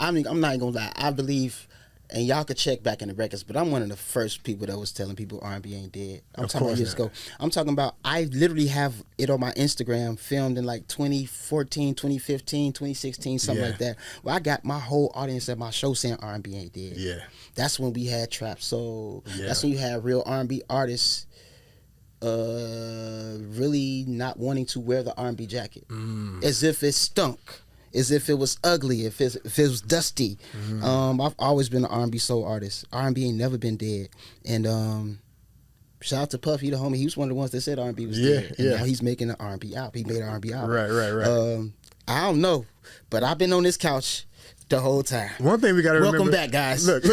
I'm not gonna lie. I believe, and y'all could check back in the records, but I'm one of the first people that was telling people R&B ain't dead. I'm talking about years ago. I'm talking about, I literally have it on my Instagram filmed in like 2014, 2015, 2016, something like that. Where I got my whole audience at my show saying R&B ain't dead. Yeah. That's when we had trap soul. Yeah. That's when you had real R&B artists really not wanting to wear the R&B jacket. As if it stunk. As if it was ugly, if it was dusty. I've always been an R&B soul artist. R&B ain't never been dead. And shout out to Puffy, the homie. He was one of the ones that said R&B was dead. And now he's making an R&B album. He made an R&B album. Right. I don't know, but I've been on this couch the whole time. One thing we got to remember. Welcome back, guys. Look.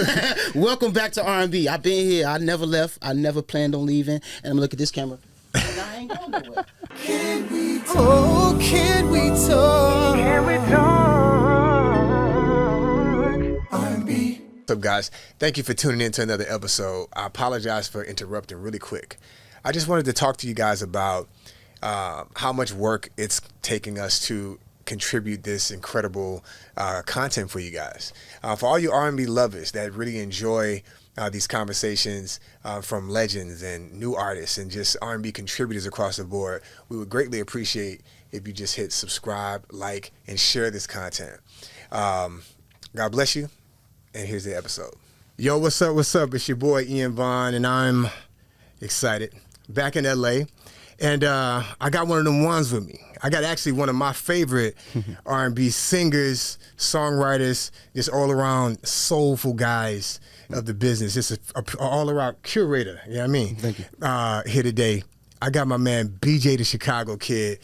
Welcome back to R&B. I've been here. I never left. I never planned on leaving. And I'm gonna look at this camera. And I ain't going nowhere. Can we talk? Oh, can we talk? Can we talk? R&B. What's up, guys? Thank you for tuning in to another episode. I apologize for interrupting really quick. I just wanted to talk to you guys about how much work it's taking us to contribute this incredible content for you guys. For all you R&B lovers that really enjoy these conversations from legends and new artists and just R&B contributors across the board, we would greatly appreciate if you just hit subscribe, like, and share this content. God bless you, and here's the episode. Yo, what's up? It's your boy Ian Vaughn, and I'm excited. Back in LA, and I got one of them ones with me. I got actually one of my favorite R&B singers, songwriters, just all around soulful guys of the business. Just a all around curator. You know what I mean? Thank you. Here today, I got my man BJ the Chicago Kid.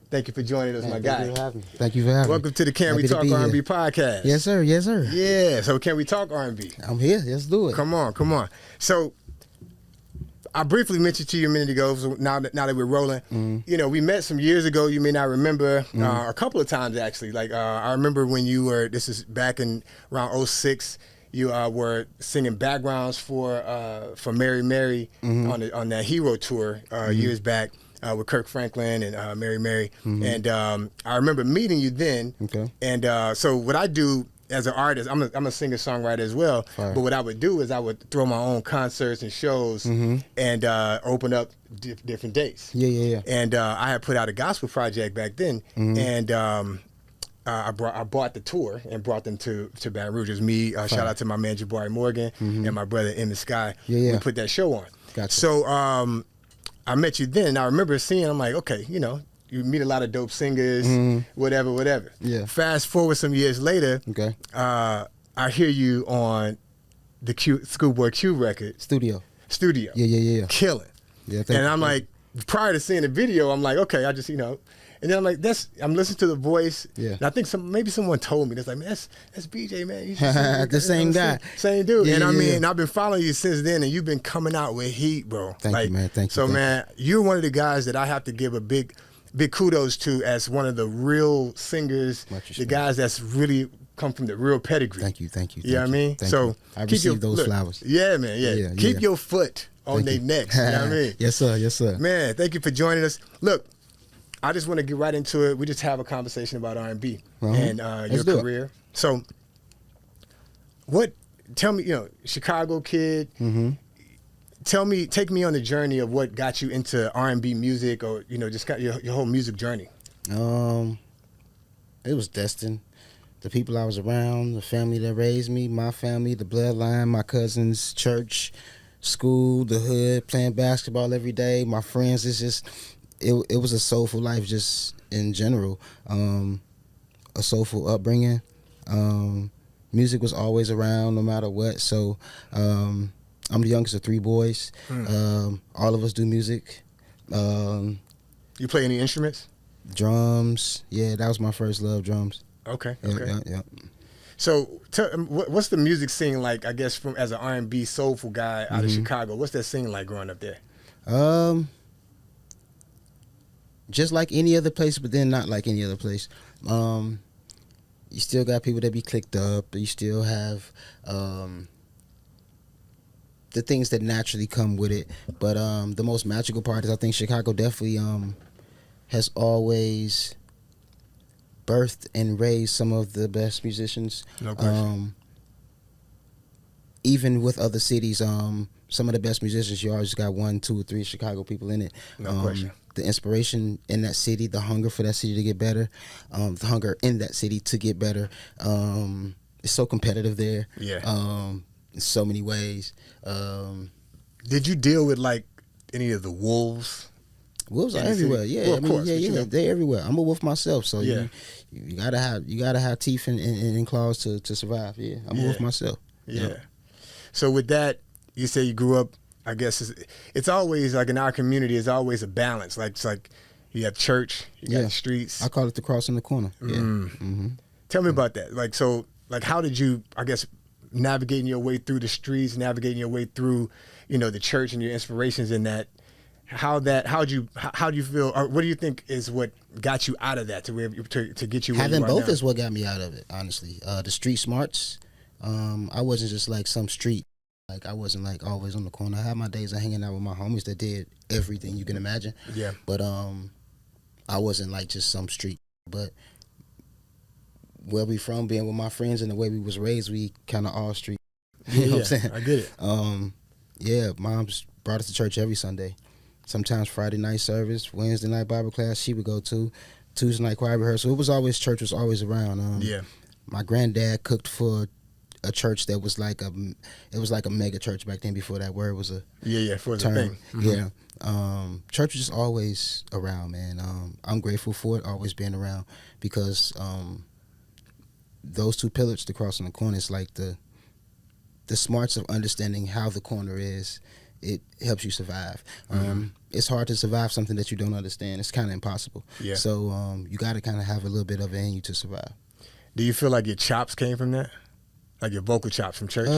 Thank you for joining us, my guy. Thank you for having me. Welcome to the Can We Talk R&B podcast. Yes, sir. Yes, sir. Yeah. So Can We Talk R&B? I'm here. Let's do it. Come on. So I briefly mentioned to you a minute ago, so now that we're rolling, you know, we met some years ago. You may not remember, a couple of times actually. Like I remember when you were, this is back in around 06, you were singing backgrounds for Mary Mary on that Hero tour years back with Kirk Franklin and Mary Mary. And I remember meeting you then. Okay. And so what I do as an artist, I'm a singer-songwriter as well. Fire. But what I would do is I would throw my own concerts and shows and open up different dates. Yeah. And I had put out a gospel project back then, and I bought the tour and brought them to Baton Rouge. It was me. Shout out to my man Jabari Morgan and my brother Emmett Sky. Yeah. We put that show on. Gotcha. So I met you then. And I remember seeing. I'm like, okay, you know. You meet a lot of dope singers, whatever. Yeah. Fast forward some years later, okay. I hear you on the Schoolboy Q record. Studio. Yeah. Killing. Yeah. And I'm like, prior to seeing the video, I'm like, okay, I just, you know. And then I'm like, I'm listening to the voice. Yeah. And I think maybe someone told me, that's like, man, that's BJ, man. You should the same guy. Same dude. Yeah, and I mean, yeah. I've been following you since then, and you've been coming out with heat, bro. Thank you, man. Thank you. So, man, you're one of the guys that I have to give a big kudos to as one of the real singers, the guys that's really come from the real pedigree. Thank you. You know what I mean? So I received those flowers. Yeah, man. Yeah. Keep your foot on their necks. You know what I mean? Yes, sir. Man, thank you for joining us. Look, I just want to get right into it. We just have a conversation about R&B and your career. So, tell me, you know, Chicago kid. Take me on the journey of what got you into R&B music, or you know, just got your whole music journey. It was destined. The people I was around, the family that raised me, my family, the bloodline, my cousins, church, school, the hood, playing basketball every day, my friends. It's just, it was a soulful life, just in general. A soulful upbringing. Music was always around, no matter what. So. I'm the youngest of 3 boys. All of us do music. You play any instruments? Drums. Yeah, that was my first love, drums. Okay. Yeah. So, what's the music scene like? I guess as an R&B soulful guy out of Chicago, what's that scene like growing up there? Just like any other place, but then not like any other place. You still got people that be clicked up. You still have the things that naturally come with it. But the most magical part is I think Chicago definitely has always birthed and raised some of the best musicians. No question. Even with other cities, some of the best musicians, you always got 1, 2, or 3 Chicago people in it. No question. The inspiration in that city, the hunger for that city to get better, the hunger in that city to get better. It's so competitive there. Yeah. In so many ways. Did you deal with like any of the wolves? Wolves are everywhere. Yeah, well, of course, they're everywhere. I'm a wolf myself, so Yeah. you gotta have teeth and claws to survive. Yeah, I'm a wolf myself. Yeah. So with that, you say you grew up. I guess it's always like in our community, it's always a balance. Like it's like you have church, you got the streets. I call it the cross in the corner. Yeah. Mm-hmm. Tell me about that. Like so, like how did you? I guess navigating your way through the streets, navigating your way through, the church and your inspirations in that. How do you feel, or what do you think is what got you out of that to get you where having you are both now? is what got me out of it, honestly. The street smarts. I wasn't just like some street. Like I wasn't like always on the corner. I had my days of hanging out with my homies that did everything you can imagine. Yeah. But I wasn't like just some street. But where we from, being with my friends and the way we was raised, we kind of all street. You know what I'm saying? I get it. Yeah, mom's brought us to church every Sunday. Sometimes Friday night service, Wednesday night Bible class she would go to, Tuesday night choir rehearsal. It was always, church was always around. My granddad cooked for a church that was like a mega church back then before that word was a for the term. thing. Mm-hmm. Yeah. Church was just always around, man. I'm grateful for it always being around because those two pillars, the cross and the corner, is like the smarts of understanding how the corner is. It helps you survive. It's hard to survive something that you don't understand. It's kind of impossible. Yeah. So you got to kind of have a little bit of it in you to survive. Do you feel like your chops came from that? Like your vocal chops from church?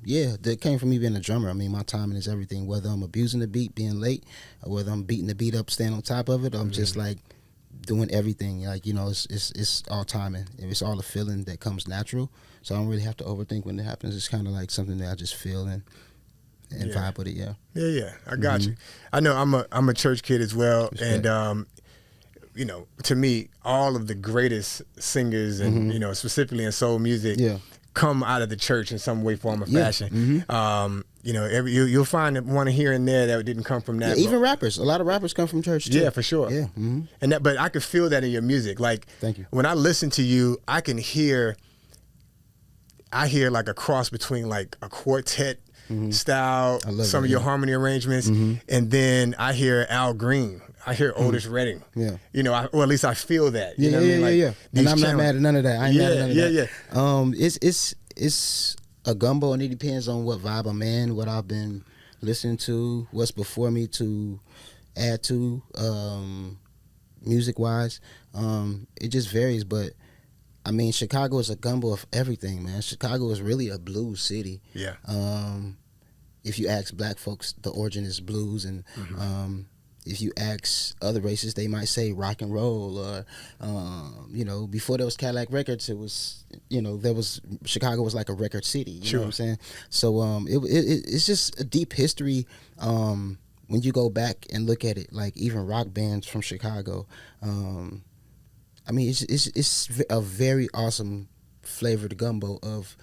Yeah, that came from me being a drummer. I mean, my timing is everything. Whether I'm abusing the beat, being late, or whether I'm beating the beat up, staying on top of it, or I'm just like doing everything. Like, it's all timing. It's all a feeling that comes natural. So I don't really have to overthink when it happens. It's kind of like something that I just feel and vibe with it. Yeah. I got you. I know I'm a church kid as well, Respect. and to me, all of the greatest singers and specifically in soul music come out of the church in some way, form, or fashion. You'll find one here and there that didn't come from that. Even rappers, a lot of rappers come from church too. Yeah, for sure. Yeah, and but I could feel that in your music. Like, thank you. When I listen to you, I hear like a cross between like a quartet style, some of your harmony arrangements, and then I hear Al Green. I hear Otis Redding. Yeah. Or at least I feel that. You know what I mean? Yeah. And I'm not mad at none of that. I ain't mad at none of that. Yeah. It's a gumbo, and it depends on what vibe I'm in, what I've been listening to, what's before me to add to, music wise. It just varies, but I mean, Chicago is a gumbo of everything, man. Chicago is really a blues city. Yeah. If you ask black folks, the origin is blues, and if you ask other races, they might say rock and roll, or before there was Cadillac Records, it was Chicago was like a record city. You know what I'm saying? So it's just a deep history. When you go back and look at it, like even rock bands from Chicago. I mean, it's a very awesome flavored gumbo of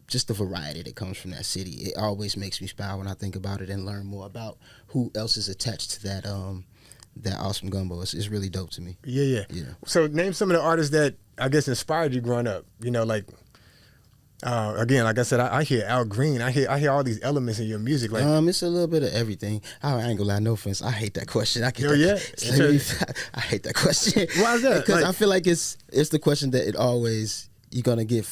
just the variety that comes from that city. It always makes me smile when I think about it and learn more about who else is attached to that awesome gumbo. It's really dope to me. Yeah. So name some of the artists that I guess inspired you growing up. Again, like I said, I hear Al Green. I hear all these elements in your music. Like, it's a little bit of everything. I ain't gonna lie, no offense. I hate that question. I hate that question. Why is that? Because I feel like it's the question that you're gonna get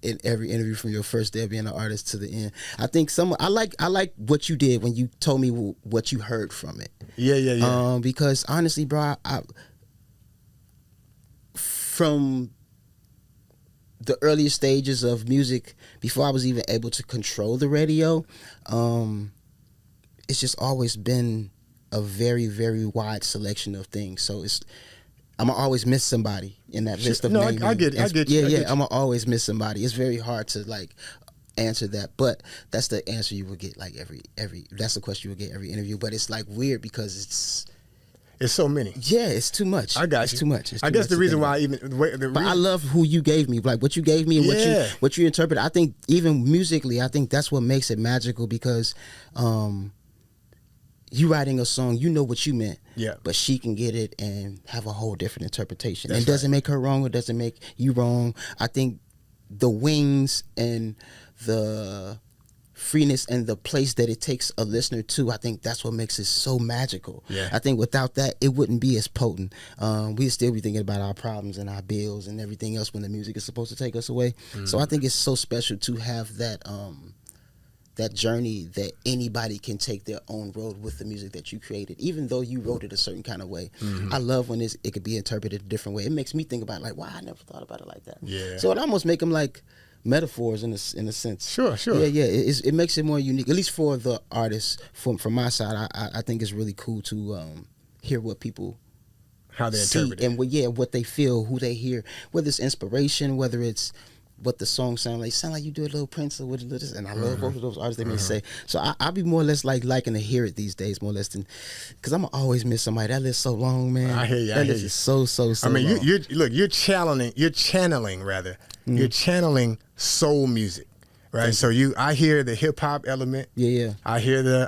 in every interview from your first day of being an artist to the end. I think I like what you did when you told me what you heard from it. Yeah. Because honestly, bro, from the earliest stages of music, before I was even able to control the radio, it's just always been a very, very wide selection of things. So I'm gonna always miss somebody in that list of names. I get you. I'm gonna always miss somebody. It's very hard to like answer that, but that's the answer you will get like every that's the question you will get every interview. But it's like weird because It's so many. Yeah, it's too much. I got you. It's too much. It's I too guess much the to reason think why about. But I love who you gave me, like what you gave me and what you interpret. I think even musically, I think that's what makes it magical because you writing a song, you know what you meant. Yeah. But she can get it and have a whole different interpretation. That's It doesn't make her wrong. It doesn't make you wrong. I think the wings and the freeness and the place that it takes a listener to, I think that's what makes it so magical. Yeah. I think without that, it wouldn't be as potent. We'd still be thinking about our problems and our bills and everything else when the music is supposed to take us away. So I think it's so special to have that that journey that anybody can take their own road with the music that you created, even though you wrote it a certain kind of way. I love when it could be interpreted a different way. It makes me think about like, wow, I never thought about it like that. Yeah. So it almost make them like metaphors in a sense. Sure. Yeah. It makes it more unique, at least for the artists. From my side, I think it's really cool to hear what people how they see interpret it. and what they feel, who they hear, whether it's inspiration, whether it's what the song sound like. Sound like you do a little Prince or what it is, and I love both of those artists. They may say so. I'll be more or less liking to hear it these days, more or less than because I'm always miss somebody. That list so long, man. I hear you. That list is so. I mean, long. you're channeling you're channeling soul music, right? So I hear the hip hop element. Yeah. I hear the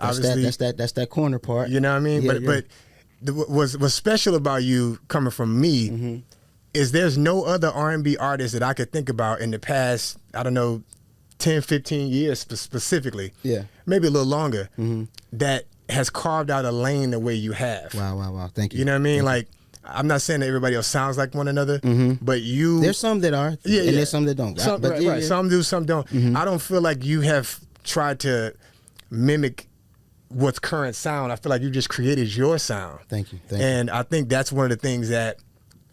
that's that corner part. You know what I mean? Yeah, but what's special about you coming from me is there's no other R&B artist that I could think about in the past, I don't know, 10, 15 years specifically, maybe a little longer, that has carved out a lane the way you have. Wow. Thank you. You know what I mean? Like, I'm not saying that everybody else sounds like one another, but you... There's some that are, and there's some that don't. Some, right. Some do, some don't. I don't feel like you have tried to mimic what's current sound. I feel like you just created your sound. Thank you. And I think that's one of the things that,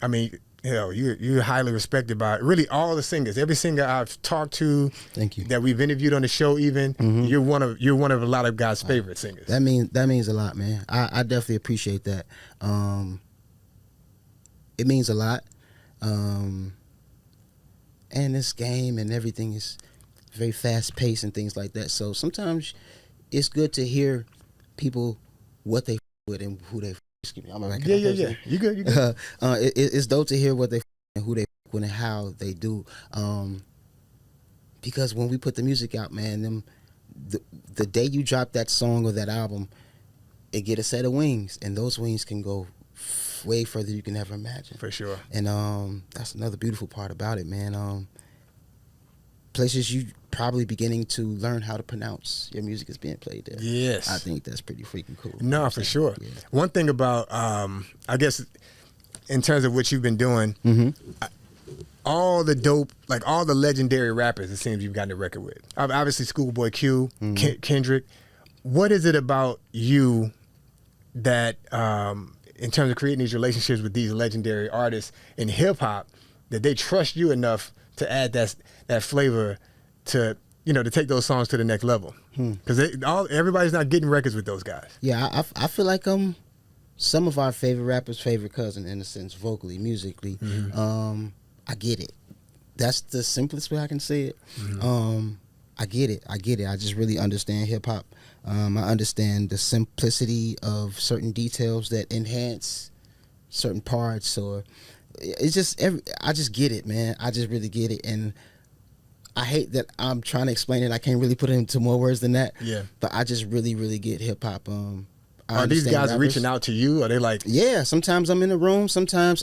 I mean... you're highly respected by really all the singers. Every singer I've talked to, thank you, that we've interviewed on the show, even you're one of a lot of guys' favorite singers. That means a lot, man. I definitely appreciate that. It means a lot. And this game and everything is very fast paced and things like that. So sometimes it's good to hear people what they with and who they. Excuse me. I'm like, yeah. You good. It's dope to hear what they and who they with and how they do. Because when we put the music out, man, the day you drop that song or that album, it get a set of wings, and those wings can go way further than you can ever imagine. For sure. And that's another beautiful part about it, man. Places you probably beginning to learn how to pronounce your music is being played there. Yes. I think that's pretty freaking cool. No, for sure. Yeah. One thing about, I guess, in terms of what you've been doing, all the dope, like all the legendary rappers, it seems you've gotten a record with. Obviously, Schoolboy Q, Kendrick. What is it about you that, in terms of creating these relationships with these legendary artists in hip hop, that they trust you enough to add that flavor to to take those songs to the next level? Because everybody's not getting records with those guys. Yeah, I feel like some of our favorite rappers' favorite cousin in a sense, vocally, musically. I get it. That's the simplest way I can say it. I get it. I just really understand hip hop. I understand the simplicity of certain details that enhance certain parts, or it's just I just get it, man. I just really get it, and I hate that I'm trying to explain it. I can't really put it into more words than that. Yeah. But I just really, really get hip hop. Are these guys rappers reaching out to you? Are they like? Yeah. Sometimes I'm in the room. Sometimes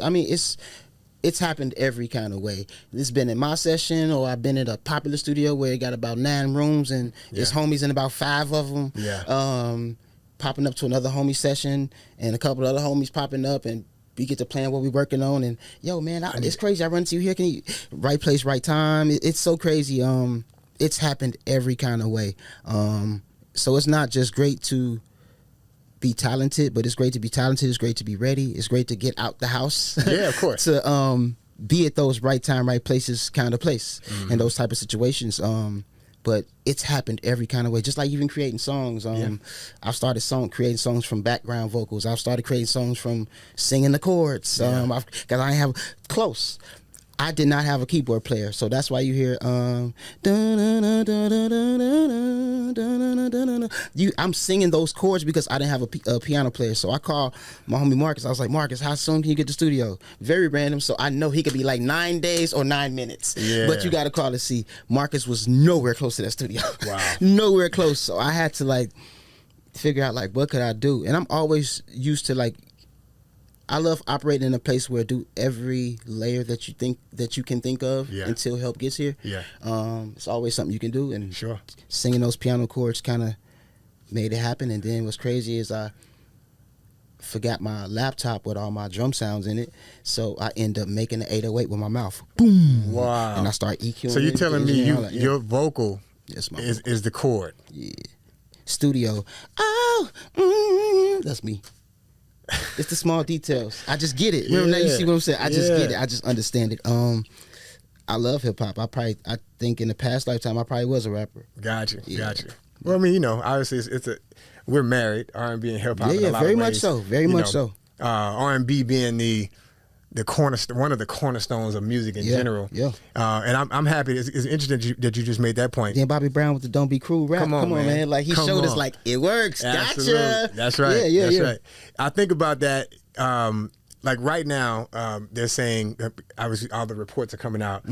it's happened every kind of way. It's been in my session, or I've been at a popular studio where it got about 9 rooms and there's homies in about 5 of them. Yeah. Popping up to another homie session and a couple of other homies popping up, and we get to plan what we're working on. And yo, man, it's crazy. I run into you here. Can you right place, right time? It's so crazy. It's happened every kind of way. So it's not just great to be talented, but it's great to be talented. It's great to be ready. It's great to get out the house. Yeah, of course. To be at those right time, right places kind of place and those type of situations. But it's happened every kind of way. Just like even creating songs. I've started creating songs from background vocals. I've started creating songs from singing the chords. Because I have close. I did not have a keyboard player, so that's why you hear I'm singing those chords because I didn't have a piano player. So I called my homie Marcus. I was like, Marcus, how soon can you get to the studio? Very random, so I know he could be like 9 days or 9 minutes. Yeah. But you got to call to see. Marcus was nowhere close to that studio. Wow. Nowhere close. So I had to like figure out like what could I do, and I'm always used to like. I love operating in a place where I do every layer that you can think of until help gets here. Yeah. It's always something you can do, and Sure. singing those piano chords kind of made it happen. And then what's crazy is I forgot my laptop with all my drum sounds in it, so I end up making the 808 with my mouth. Boom. Wow. And I start EQing. So you're telling me your vocal Yes, my is the chord. Yeah. Studio. That's me. It's the small details. I just get it. Remember now, you see what I'm saying? I just get it. I just understand it. I love hip hop. I think in the past lifetime I probably was a rapper. Gotcha. Well, I mean, you know, obviously we're married, R&B and hip hop. Yeah, in a lot very of much ways. so. Very much so. R&B being the cornerstone, one of the cornerstones of music in general. Yeah. And I'm happy. It's interesting that you just made that point. Then Bobby Brown with the "Don't Be Cruel" rap. Come on, man. Like he showed us, like it works. Absolutely. Gotcha. That's right. Yeah. That's right. I think about that. Like right now, they're saying all the reports are coming out.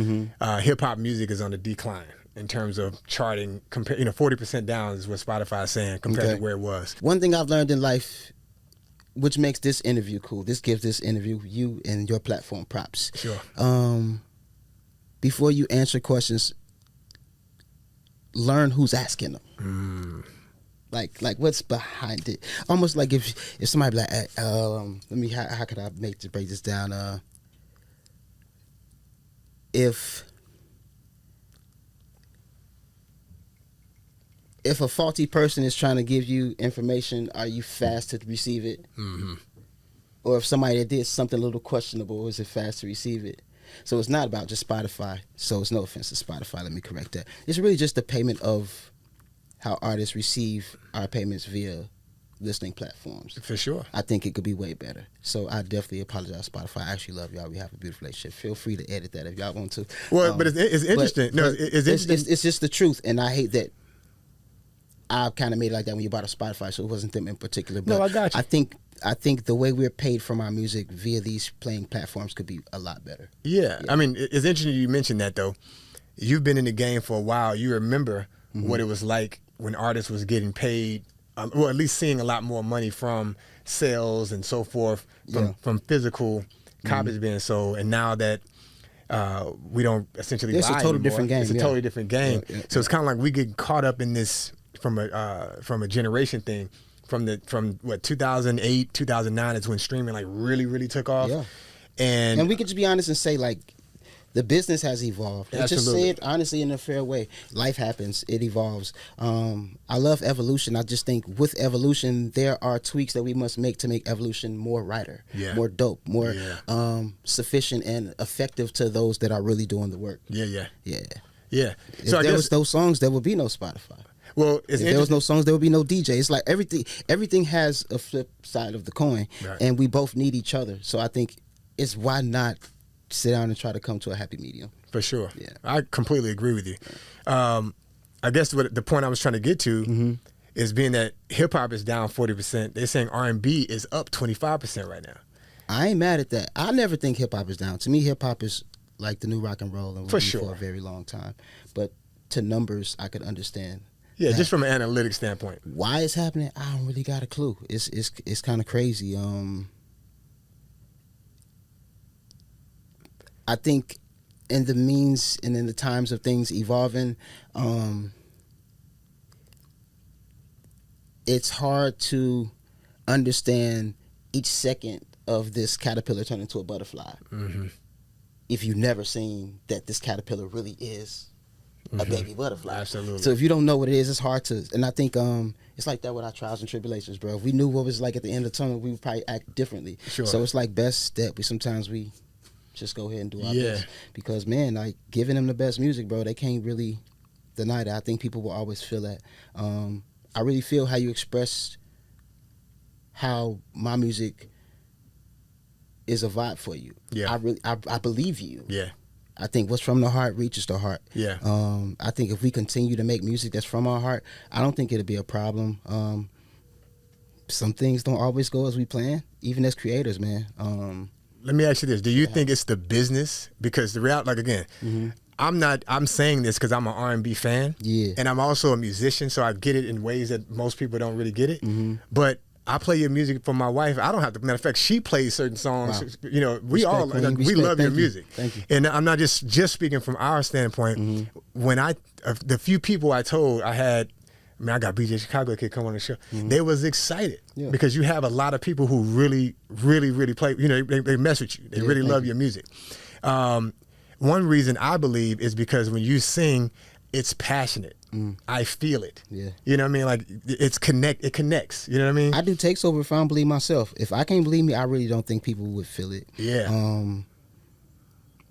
Hip hop music is on the decline in terms of charting. 40% down is what Spotify is saying compared to where it was. One thing I've learned in life, which makes this interview cool. This gives this interview, you and your platform, props. Sure. Before you answer questions, learn who's asking them. Like what's behind it. Almost like if somebody be like, how could I break this down? If a faulty person is trying to give you information, are you fast to receive it? Or if somebody that did something a little questionable, is it fast to receive it? So it's not about just Spotify. So it's no offense to Spotify, let me correct that. It's really just the payment of how artists receive our payments via listening platforms. For sure. I think it could be way better. So I definitely apologize, Spotify. I actually love y'all. We have a beautiful relationship. Feel free to edit that if y'all want to. Well, but it's interesting. It's interesting. It's just the truth, and I hate that I kind of made it like that when you bought a Spotify, so it wasn't them in particular. But No, I got you. I think the way we're paid from our music via these playing platforms could be a lot better. Yeah. I mean, it's interesting you mentioned that, though. You've been in the game for a while. You remember what it was like when artists was getting paid, or at least seeing a lot more money from sales and so forth, from physical copies being sold. And now that we don't essentially buy It's a total anymore, different game. It's a totally different game. So it's kind of like we get caught up in this from a generation thing. From 2008, 2009 is when streaming like really took off. Yeah. And we could just be honest and say, like, the business has evolved. And just say it honestly in a fair way. Life happens. It evolves. I love evolution. I just think with evolution, there are tweaks that we must make to make evolution more righter, more dope, more sufficient and effective to those that are really doing the work. Yeah. If So there was those songs, there would be no Spotify. Well, if there was no songs, there would be no DJ. It's like everything has a flip side of the coin, and we both need each other. So I think it's why not sit down and try to come to a happy medium. For sure. Yeah. I completely agree with you. I guess what the point I was trying to get to is being that hip hop is down 40%. They're saying R&B is up 25% right now. I ain't mad at that. I never think hip hop is down. To me, hip hop is like the new rock and roll, and will for be sure for a very long time. But to numbers, I could understand. Yeah, just from an analytic standpoint. Why it's happening, I don't really got a clue. It's kind of crazy. I think in the means and in the times of things evolving, it's hard to understand each second of this caterpillar turn into a butterfly. If you've never seen that this caterpillar really is a baby butterfly. Absolutely. So if you don't know what it is, it's hard to. And I think it's like that with our trials and tribulations, bro. If we knew what it was like at the end of the tunnel, we would probably act differently. Sure. So it's like best that sometimes we just go ahead and do our best. Because, man, like, giving them the best music, bro, they can't really deny that. I think people will always feel that. I really feel how you express how my music is a vibe for you. Yeah. I believe you. Yeah. I think what's from the heart reaches the heart. Yeah. I think if we continue to make music that's from our heart, I don't think it'll be a problem. Some things don't always go as we plan, even as creators, man. Let me ask you this: do you think it's the business? Because the reality, like again, I'm saying this because I'm an R&B fan, and I'm also a musician, so I get it in ways that most people don't really get it. But I play your music for my wife. I don't have to. Matter of fact, she plays certain songs. Wow. You know, we all we love your music. Thank you. And I'm not just speaking from our standpoint. When the few people I told I had. I mean, I got BJ Chicago kid come on the show. They was excited because you have a lot of people who really, really, really play. You know, they mess with you. They really love your music. One reason I believe is because when you sing, it's passionate. I feel it. Yeah. You know what I mean? Like it connects. You know what I mean? I do takes over if I don't believe myself. If I can't believe me, I really don't think people would feel it. Yeah.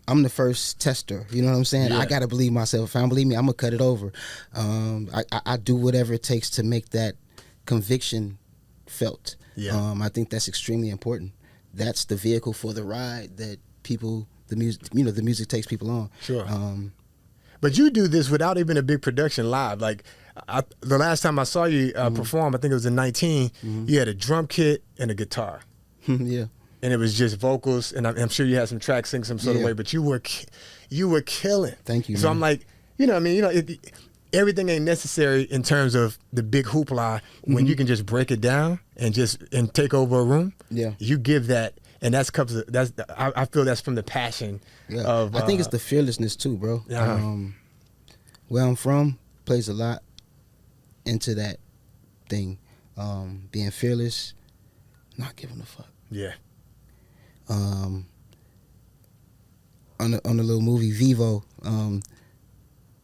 I'm the first tester. You know what I'm saying? Yeah. I gotta believe myself. If I don't believe me, I'm gonna cut it over. I do whatever it takes to make that conviction felt. Yeah. I think that's extremely important. That's the vehicle for the ride that people, the music takes people on. Sure. But you do this without even a big production live. Like the last time I saw you perform, I think it was in 19. You had a drum kit and a guitar. Yeah. And it was just vocals, and I'm sure you had some tracks sing some sort of way, but you were killing. Thank you. So man. I'm like, you know, I mean, you know, everything ain't necessary in terms of the big hoopla when you can just break it down and take over a room. Yeah, you give that, and I feel that's from the passion. Yeah, of I think it's the fearlessness too, bro. Where I'm from plays a lot into that thing, being fearless, not giving a fuck. Yeah. On the little movie Vivo,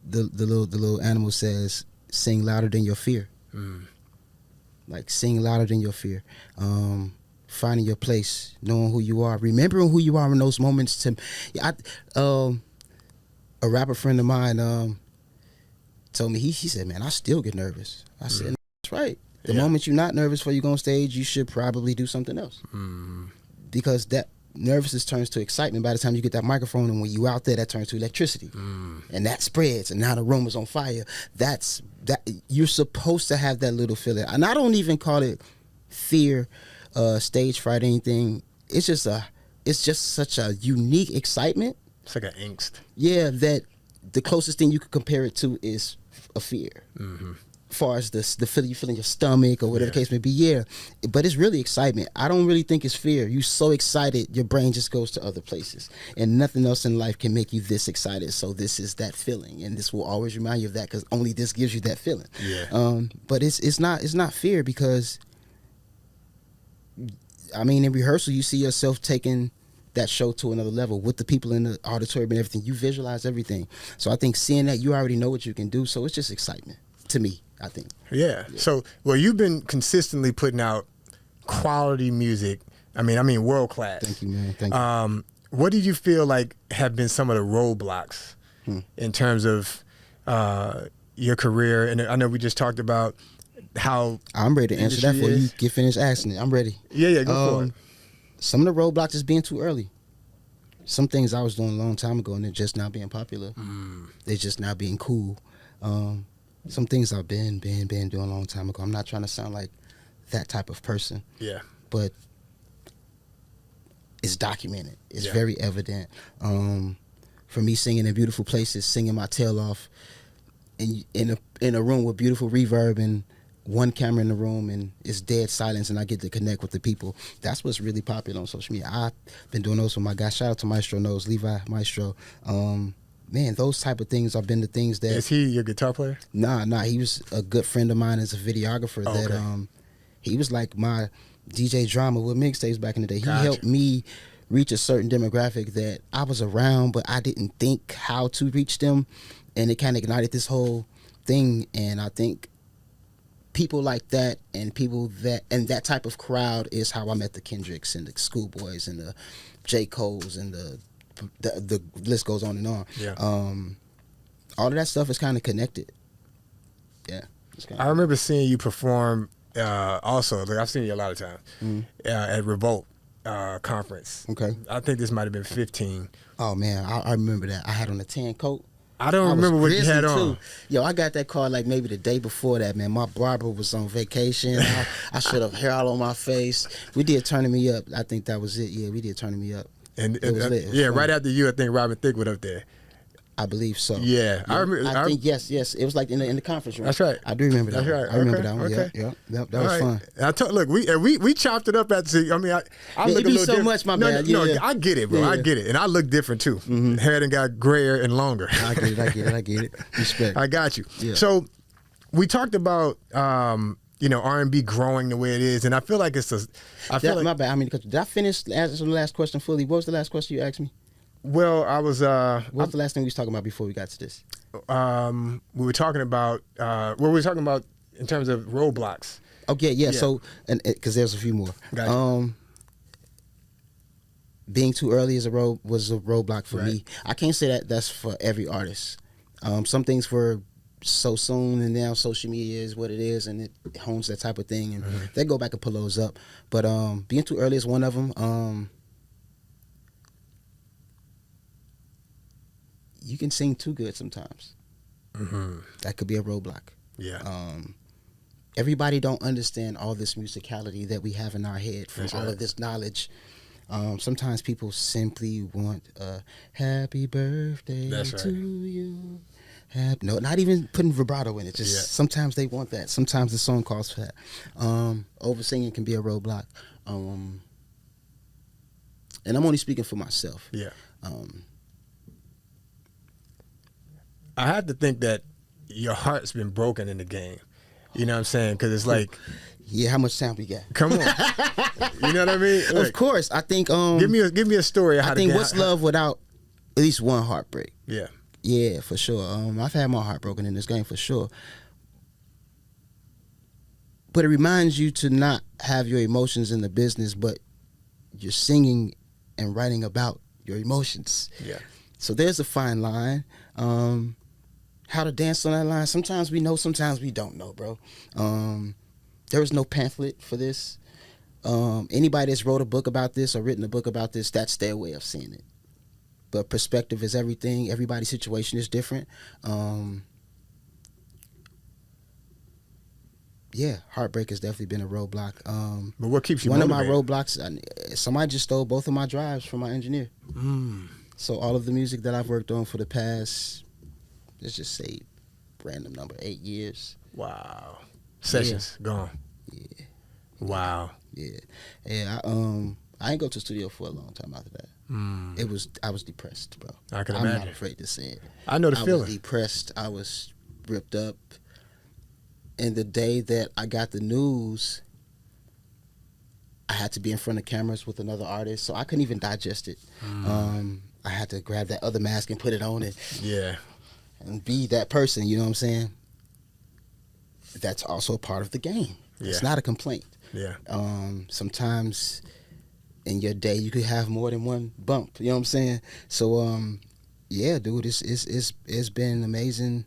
the little animal says, "Sing louder than your fear." Like sing louder than your fear. Finding your place, knowing who you are, remembering who you are in those moments. A rapper friend of mine told me he said, "Man, I still get nervous." I said, "That's right. The moment you're not nervous before you go on stage, you should probably do something else." Because that nervousness turns to excitement by the time you get that microphone, and when you out there, that turns to electricity, and that spreads, and now the room is on fire. That you're supposed to have that little feeling, and I don't even call it fear, stage fright, anything. It's just such a unique excitement. It's like an angst. Yeah, that the closest thing you could compare it to is a fear. As far as the feeling you feel in your stomach or whatever the case may be, but it's really excitement. I don't really think it's fear. You're so excited, your brain just goes to other places, and nothing else in life can make you this excited. So this is that feeling, and this will always remind you of that because only this gives you that feeling. But it's not fear, because I mean, in rehearsal you see yourself taking that show to another level with the people in the auditorium and everything. You visualize everything. So I think seeing that, you already know what you can do. So it's just excitement to me, I think. Yeah. So, well, you've been consistently putting out quality music. I mean, world class. Thank you, man. Thank you. What did you feel like have been some of the roadblocks in terms of your career? And I know we just talked about how I'm ready to answer that for you. Get finished asking it. I'm ready. Yeah, go for it. Some of the roadblocks is being too early. Some things I was doing a long time ago, and they're just now being popular. They're just now being cool. Some things I've been doing a long time ago. I'm not trying to sound like that type of person. Yeah. But it's documented. It's very evident. For me, singing in beautiful places, singing my tail off, in a room with beautiful reverb and one camera in the room, and it's dead silence, and I get to connect with the people. That's what's really popular on social media. I've been doing those with my guy. Shout out to Maestro Knows, Levi Maestro. Man, those type of things have been the things that... Is he your guitar player? Nah. He was a good friend of mine as a videographer. He was like my DJ drama with mixtapes back in the day. He helped me reach a certain demographic that I was around, but I didn't think how to reach them, and it kind of ignited this whole thing. And I think people like that and that type of crowd is how I met the Kendricks and the Schoolboys and the J. Coles and the list goes on and on. Yeah. All of that stuff is kind of connected. Yeah. I remember seeing you perform also. Like, I've seen you a lot of times at Revolt conference. Okay. I think this might have been 15. Oh man, I remember that. I had on a tan coat. I don't remember what you had on. Yo, I got that car like maybe the day before that, man. My barber was on vacation. I should have hair all on my face. We did Turning Me Up. I think that was it. Yeah, we did Turning Me Up. And it was lit. It was fun. Right after you, I think Robin Thicke went up there. I believe so. Yeah. I think yes. It was like in the conference room. That's right. I do remember that. That's right. I remember that one. Okay. Yeah. That was fun. And look, we chopped it up at the. I mean, I look you a do little so different. much, my no, bad. No, Yeah. I get it, bro. Yeah. I get it, and I look different too. Mm-hmm. Hair done got grayer and longer. I get it. Respect. I got you. Yeah. So, we talked about R&B growing the way it is, and I feel like it's a. My bad. I mean, did I finish answering the last question fully? What was the last question you asked me? Well, I was. What was the last thing we was talking about before we got to this? We were talking about. What were we talking about in terms of roadblocks? Okay, yeah. So, and because there's a few more. Gotcha. Being too early was a roadblock for me. I can't say that's for every artist. Some things were so soon, and now social media is what it is, and it hones that type of thing, and they go back and pull those up. But being too early is one of them. You can sing too good sometimes. That could be a roadblock. Yeah. Everybody don't understand all this musicality that we have in our head from all of this knowledge. Sometimes people simply want a happy birthday to you. No, not even putting vibrato in it. Just sometimes they want that. Sometimes the song calls for that. Over singing can be a roadblock. And I'm only speaking for myself. Yeah. I have to think that your heart's been broken in the game. You know what I'm saying? Because it's like, yeah, how much time we got? Come on, you know what I mean? Look, of course, I think. Give me a story. Of how I think what's love without at least one heartbreak? Yeah, for sure. I've had my heart broken in this game for sure. But it reminds you to not have your emotions in the business, but you're singing and writing about your emotions. Yeah. So there's a fine line. How to dance on that line. Sometimes we know, sometimes we don't know, bro. There is no pamphlet for this. Anybody that's wrote a book about this or written a book about this, that's their way of seeing it. But perspective is everything. Everybody's situation is different. Yeah, heartbreak has definitely been a roadblock. But what keeps you One motivated? of my roadblocks, somebody just stole both of my drives from my engineer. So all of the music that I've worked on for the past, let's just say, random number, 8 years. Wow. Sessions gone. Yeah. Wow. Yeah. I ain't go to the studio for a long time after that. I was depressed, bro. I can imagine. I'm not afraid to say it. I know the feeling. I was depressed. I was ripped up. And the day that I got the news, I had to be in front of cameras with another artist, so I couldn't even digest it. I had to grab that other mask and put it on it. Yeah. And be that person, you know what I'm saying? That's also part of the game. Yeah. It's not a complaint. Yeah. Sometimes in your day you could have more than one bump, you know what I'm saying? So yeah, dude, it's been amazing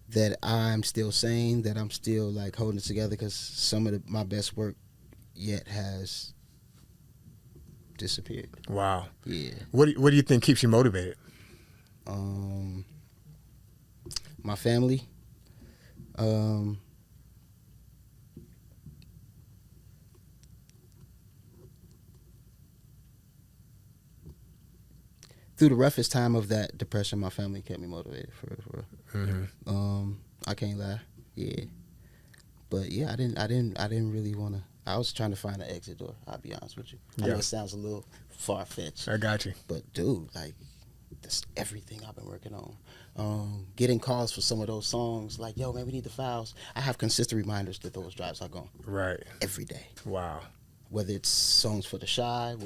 that I'm still sane, that I'm still like holding it together, because some of my best work yet has disappeared. Wow. Yeah. What do you think keeps you motivated? My family. Through the roughest time of that depression, my family kept me motivated for I can't lie. Yeah. But yeah, I didn't really want to. I was trying to find an exit door, I'll be honest with you. I know it sounds a little far-fetched. I got you. But dude, like, that's everything I've been working on. Getting calls for some of those songs, like, yo, man, we need the files. I have consistent reminders that those drives are gone. Right. Every day. Wow. Whether it's songs for the show,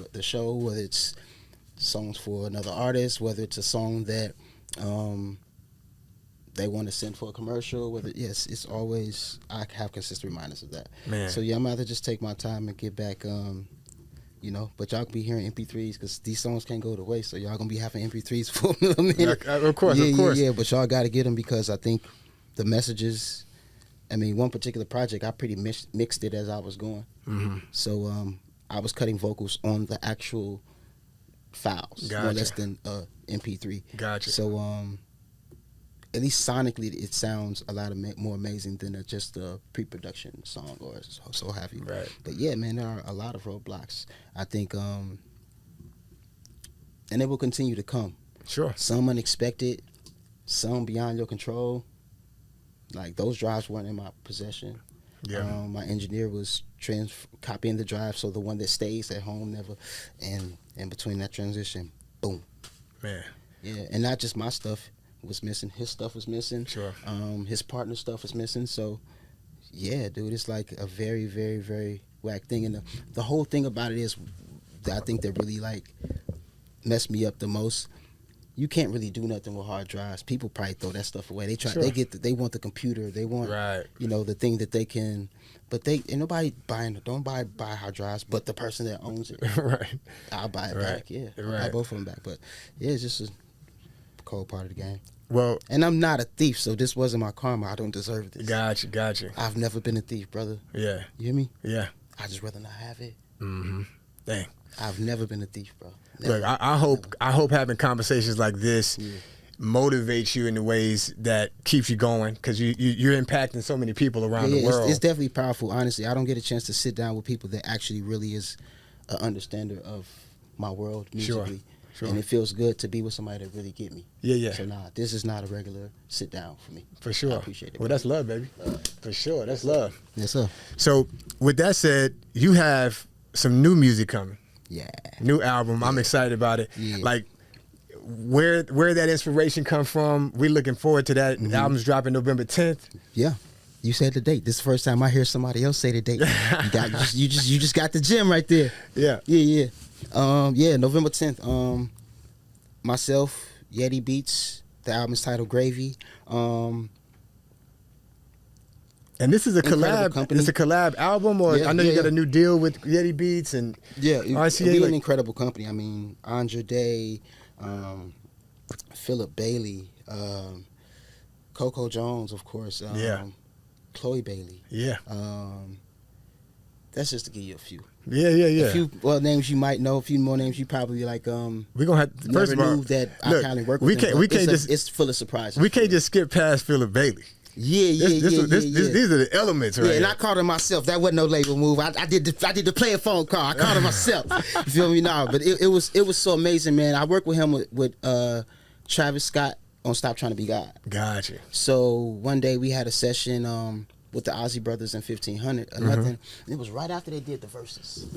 whether it's songs for another artist, whether it's a song that they want to send for a commercial, it's always, I have consistent reminders of that. Man. So yeah, I'm about to just take my time and get back, but y'all can be hearing MP3s, because these songs can't go to waste, so y'all gonna be having MP3s for a minute. Of course. Yeah, but y'all gotta get them, because I think the messages, one particular project, I pretty mixed it as I was going. So I was cutting vocals on the actual files, more or Gotcha. less than MP3. Gotcha. So at least sonically, it sounds a lot more amazing than just a pre-production song or so have you. Right. But yeah, man, there are a lot of roadblocks. I think, and they will continue to come. Sure. Some unexpected, some beyond your control. Like those drives weren't in my possession. Yeah. My engineer was copying the drive, so the one that stays at home never. And in between that transition, boom. Man. Yeah, and not just my stuff was missing. His stuff was missing. Sure. His partner's stuff was missing. So, yeah, dude, it's like a very, very, very whack thing. And the whole thing about it is, that I think that really like messed me up the most. You can't really do nothing with hard drives. People probably throw that stuff away. They try. Sure. They want the computer. They want, Right. the thing that they can. But ain't nobody don't buy hard drives. But the person that owns it, Right. I'll buy it Right. back. Yeah, I'll Right. buy both of them back. But yeah, it's just a cold part of the game. Well, And I'm not a thief, so this wasn't my karma. I don't deserve this. gotcha. I've never been a thief, brother. Yeah. You hear me? Yeah. I just rather not have it. Mm-hmm. Dang. I've never been a thief, bro. Never. Look, I hope having conversations like this motivates you in the ways that keeps you going, because you're impacting so many people around the world. It's definitely powerful. Honestly, I don't get a chance to sit down with people that actually really is an understander of my world musically. Sure. And it feels good to be with somebody that really get me. Yeah. So this is not a regular sit down for me. For sure. I appreciate it. Well, that's love, baby. For sure. That's love. Yes, sir. So with that said, you have some new music coming. Yeah. New album. I'm excited about it. Yeah. Like where that inspiration come from. We're looking forward to that. The album's dropping November 10th. Yeah. You said the date. This is the first time I hear somebody else say the date. You just got the gem right there. Yeah. Yeah. November 10th. Myself, Yeti Beats. The album's titled Gravy. And this is a Incredible collab. company. It's a collab album, or Yeah, I know you yeah, got yeah. a new deal with Yeti Beats and RCA. It'll be like- an incredible company. I mean, Andre Day, Phillip Bailey, Coco Jones, of course. Yeah. Chloe Bailey. Yeah. That's just to give you a few. Yeah. A few names you might know. A few more names you probably like. We're gonna have Never first of all. knew that look, I kind of work we with them, can't. We but can't just. it's full of surprises. We can't just skip past Phillip Bailey. Yeah. These are the elements, right? Yeah, and I called her myself. That wasn't no label move. I did the play a phone call. I called her myself. You feel me now? But it was so amazing, man. I worked with him with Travis Scott on Stop Trying to Be God. Gotcha. So one day we had a session with the Ozzy Brothers in 1500 or nothing. And it was right after they did the verses.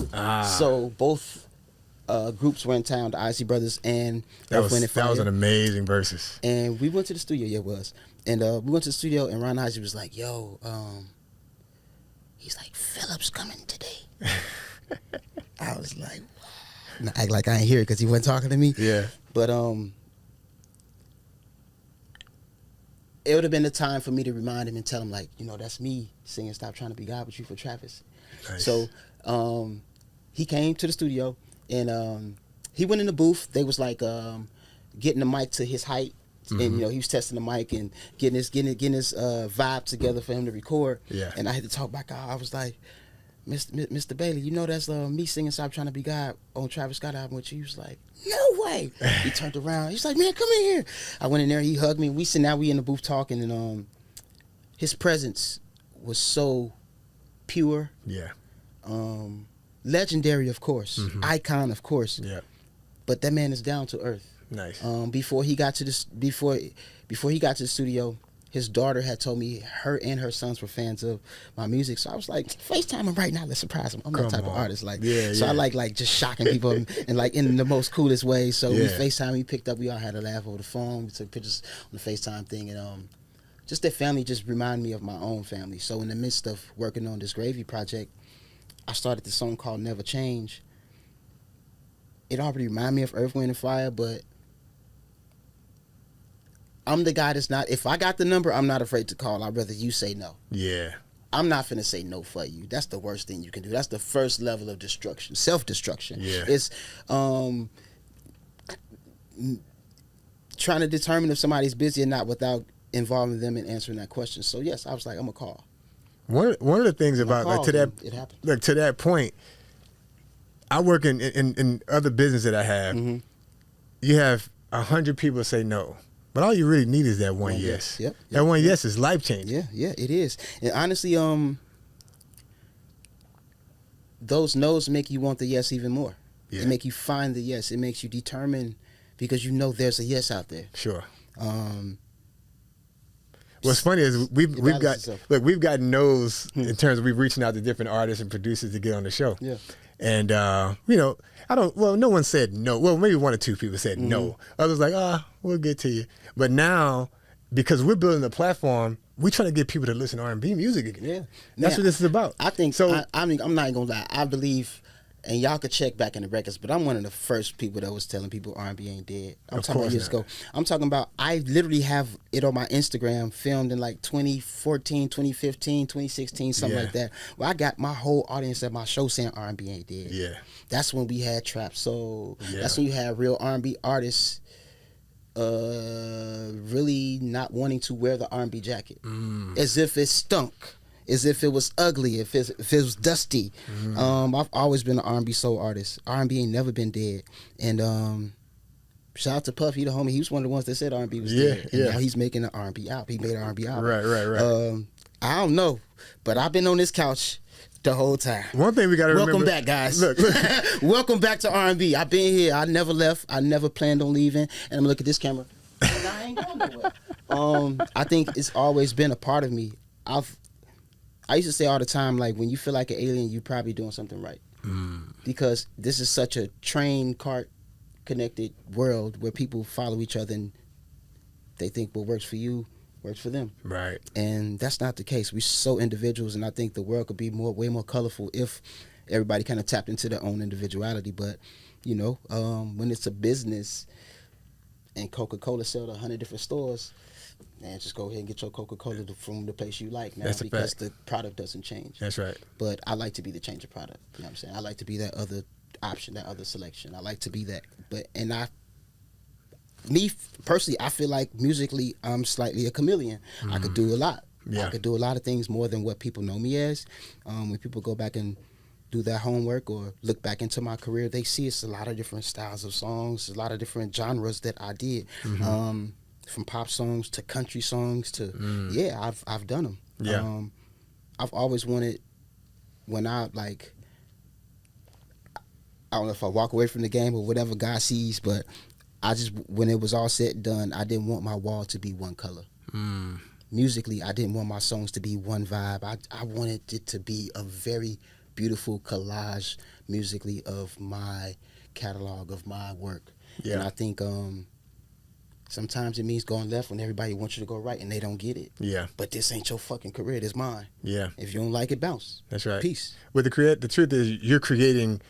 So both groups were in town, the Ozzy Brothers and That Earth, Wind and Fire. was an amazing verses. And we went to the studio. Yeah, it was. And we went to the studio, and Ron Ozzy was like, "Yo, he's like, Phillip's coming today." I was like, "Wow." Act like I ain't hear it because he wasn't talking to me. Yeah. But it would have been the time for me to remind him and tell him, like, that's me singing "Stop Trying to Be God" with you for Travis. Nice. So he came to the studio, and he went in the booth. They was like getting the mic to his height. And he was testing the mic and getting his vibe together for him to record. Yeah. And I had to talk back out. I was like, Mr. Bailey, that's me singing "Stop Trying to Be God" on Travis Scott album with you. He was like, "No way." He turned around. He's like, "Man, come in here." I went in there. He hugged me. We in the booth talking, and his presence was so pure, Yeah. legendary, of course, icon, of course. Yeah. But that man is down to earth. Nice. Before he got to the studio, his daughter had told me her and her sons were fans of my music. So I was like, FaceTime him right now. Let's surprise him. I'm that type of artist. Like, so I like just shocking people and like in the most coolest way. So we FaceTime. We picked up. We all had a laugh over the phone. We took pictures on the FaceTime thing, and just that family just reminded me of my own family. So in the midst of working on this Gravy project, I started this song called "Never Change." It already reminded me of Earth, Wind and Fire, but I'm the guy that's not, if I got the number, I'm not afraid to call. I'd rather you say no. Yeah. I'm not finna say no for you. That's the worst thing you can do. That's the first level of destruction, self-destruction. Yeah. It's trying to determine if somebody's busy or not without involving them in answering that question. So yes, I was like, I'm gonna call. One of the things about like to that it happened. Look, to that point, I work in other business that I have. you have 100 people say no, but all you really need is that one yes. Yep. That one yes is life changing. Yeah, it is. And honestly, those no's make you want the yes even more. Yeah. It make you find the yes. It makes you determined because you know there's a yes out there. Sure. What's funny is we've got no's in terms of we reaching out to different artists and producers to get on the show. Yeah. And no one said no. Well, maybe one or two people said no. Others like, we'll get to you. But now, because we're building a platform, we're trying to get people to listen to R&B music again. Yeah. That's what this is about. I think so. I'm not gonna lie. I believe, and y'all could check back in the records, but I'm one of the first people that was telling people R&B ain't dead. I'm talking about years ago. I'm talking about, I literally have it on my Instagram filmed in like 2014, 2015, 2016, something like that. Where I got my whole audience at my show saying R&B ain't dead. Yeah. That's when we had Trap Soul. Yeah. That's when you had real R&B artists really not wanting to wear the R&B jacket. As if it stunk. As if it was ugly, if it was dusty. I've always been an R&B soul artist. R&B ain't never been dead. And shout out to Puff, he the homie. He was one of the ones that said R&B was dead. And now he's making an R&B album. He made an R&B album. Right. I don't know, but I've been on this couch the whole time. One thing we got to remember. Welcome back, guys. Look. Welcome back to R&B. I've been here. I never left. I never planned on leaving. And I'm going to look at this camera. And I ain't going nowhere. I think it's always been a part of me. I used to say all the time, like, when you feel like an alien, you're probably doing something right. Because this is such a train cart connected world where people follow each other and they think what works for you works for them. Right. And that's not the case. We're so individuals, and I think the world could be way more colorful if everybody kind of tapped into their own individuality. But, when it's a business and Coca-Cola sell to 100 different stores, man, just go ahead and get your Coca-Cola from the place you like now, because the product doesn't change. That's right. But I like to be the change of product. You know what I'm saying? I like to be that other option, that other selection. I like to be that. Me personally, I feel like musically I'm slightly a chameleon. I could do a lot. Yeah. I could do a lot of things more than what people know me as. When people go back and do their homework or look back into my career, they see it's a lot of different styles of songs, a lot of different genres that I did. From pop songs to country songs to I've done them. Yeah. I've always wanted, when I don't know if I walk away from the game or whatever God sees, but when it was all said and done, I didn't want my wall to be one color. Musically, I didn't want my songs to be one vibe. I wanted it to be a very beautiful collage musically of my catalog, of my work. Yeah. And I think sometimes it means going left when everybody wants you to go right and they don't get it. Yeah. But this ain't your fucking career. This mine. Yeah. If you don't like it, bounce. That's right. Peace. But the truth is, you're creating,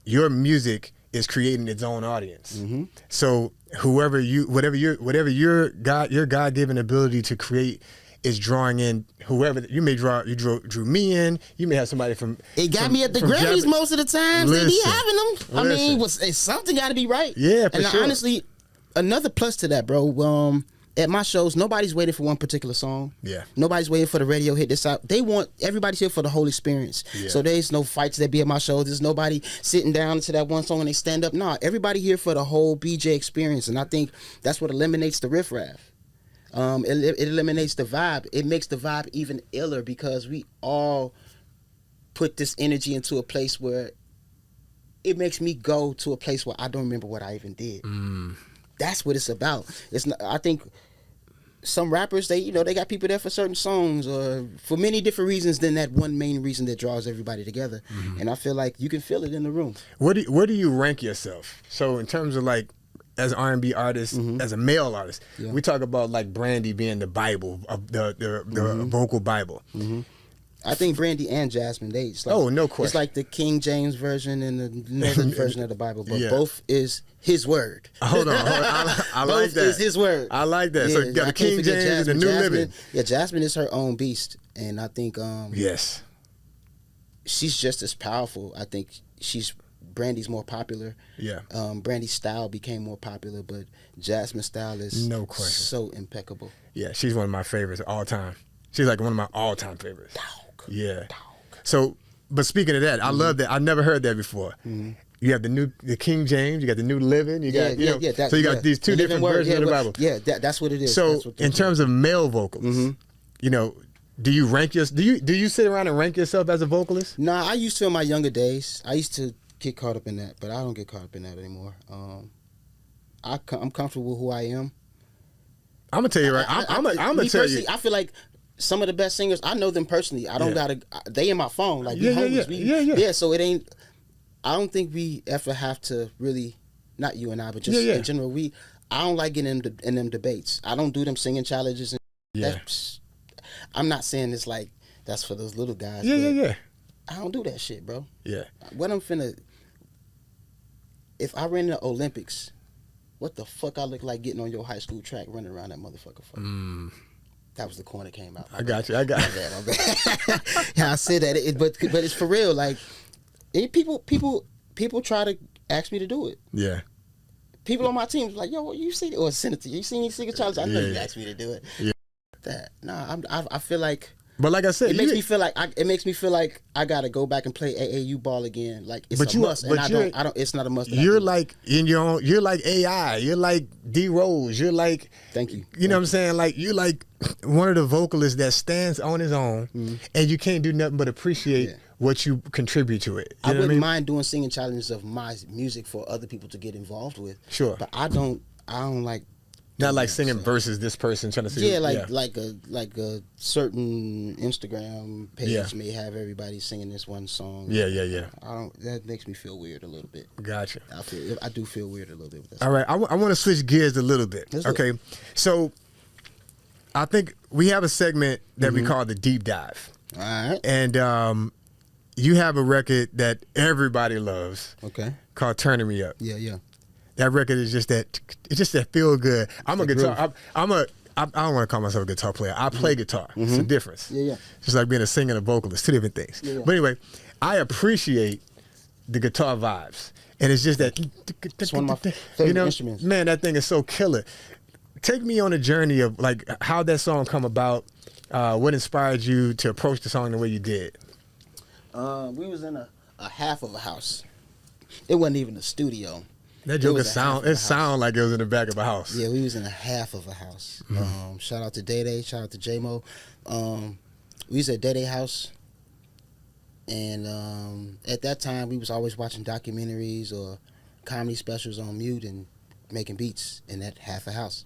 your music is creating its own audience. So whatever your God-given ability to create is drawing in whoever you may draw. You drew me in. You may have somebody from. It got me at the Grammys most of the time. They be having them. I mean, something got to be right. Yeah, for sure. Honestly, another plus to that, bro. At my shows, nobody's waiting for one particular song. Yeah. Nobody's waiting for the radio hit this out. Everybody's here for the whole experience. Yeah. So there's no fights that be at my shows. There's nobody sitting down to that one song and they stand up. Nah, everybody here for the whole BJ experience. And I think that's what eliminates the riffraff. It eliminates the vibe. It makes the vibe even iller because we all put this energy into a place where it makes me go to a place where I don't remember what I even did. That's what it's about. It's not, I think some rappers, they got people there for certain songs or for many different reasons than that one main reason that draws everybody together. And I feel like you can feel it in the room. Where do you rank yourself? So in terms of like, as an R&B artist, as a male artist, we talk about like Brandy being the Bible, the vocal Bible. I think Brandy and Jazmine, no question. It's like the King James version and the Northern version of the Bible, but both is His word. Hold on. I like that. Both is His word. I like that. So you got the King James and the New Living. Yeah, Jazmine is her own beast, and I think yes, she's just as powerful. I think Brandy's more popular. Yeah. Brandy's style became more popular, but Jazmine's style is no question so impeccable. Yeah, she's one of my favorites all time. She's like one of my all-time favorites. Yeah. So, but speaking of that, I love that. I never heard that before. you have the King James, you got the New Living, you got so you got these two different versions of the Bible. Yeah, that's what it is. So in terms of male vocals, you know, do you rank do you sit around and rank yourself as a vocalist? Nah, I used to in my younger days. I used to get caught up in that, but I don't get caught up in that anymore. I'm comfortable with who I am. I'm gonna tell you right. I'm gonna tell you. I feel like some of the best singers, I know them personally. I don't gotta. They in my phone. Like yeah. So it ain't. I don't think we ever have to really, not you and I, but just in general. I don't like getting in them debates. I don't do them singing challenges. And I'm not saying it's like that's for those little guys. Yeah. I don't do that shit, bro. Yeah. What I'm finna. If I ran the Olympics, what the fuck I look like getting on your high school track running around that motherfucker for? That was the corner came out. I got you. My bad. Yeah, I said that, but it's for real. Like, people try to ask me to do it. Yeah. People on my team was like, yo, you see it or send it to you. You seen me sing a challenge? I know you asked me to do it. Yeah. I feel like. But like I said, it makes me feel like I gotta go back and play AAU ball again. Like it's a must, and I don't. It's not a must. You're like in your own. You're like AI. You're like D Rose. You're like. Thank you. You know what I'm saying? Like you're like one of the vocalists that stands on his own, and you can't do nothing but appreciate what you contribute to it. I wouldn't mind doing singing challenges of my music for other people to get involved with. Sure, but I don't like. Not like singing versus this person trying to see. Yeah, like a certain Instagram page may have everybody singing this one song. Yeah. I don't. That makes me feel weird a little bit. Gotcha. I do feel weird a little bit with that. All right, I want to switch gears a little bit. Okay, so I think we have a segment that we call the deep dive. All right. And you have a record that everybody loves. Okay. Called "Turning Me Up." Yeah. That record is just that. It's just that feel good. I'm a guitar. I don't want to call myself a guitar player. I play guitar. It's a difference. Yeah. Just like being a singer and a vocalist, two different things. Yeah. But anyway, I appreciate the guitar vibes, and it's just that. It's one of my favorite instruments. Man, that thing is so killer. Take me on a journey of like how that song come about. What inspired you to approach the song the way you did? We was in a half of a house. It wasn't even a studio. That joke sound like it was in the back of a house. Yeah, we was in a half of a house. Shout out to Day Day, shout out to J-Mo. We was at Day Day house, and at that time we was always watching documentaries or comedy specials on mute and making beats in that half a house.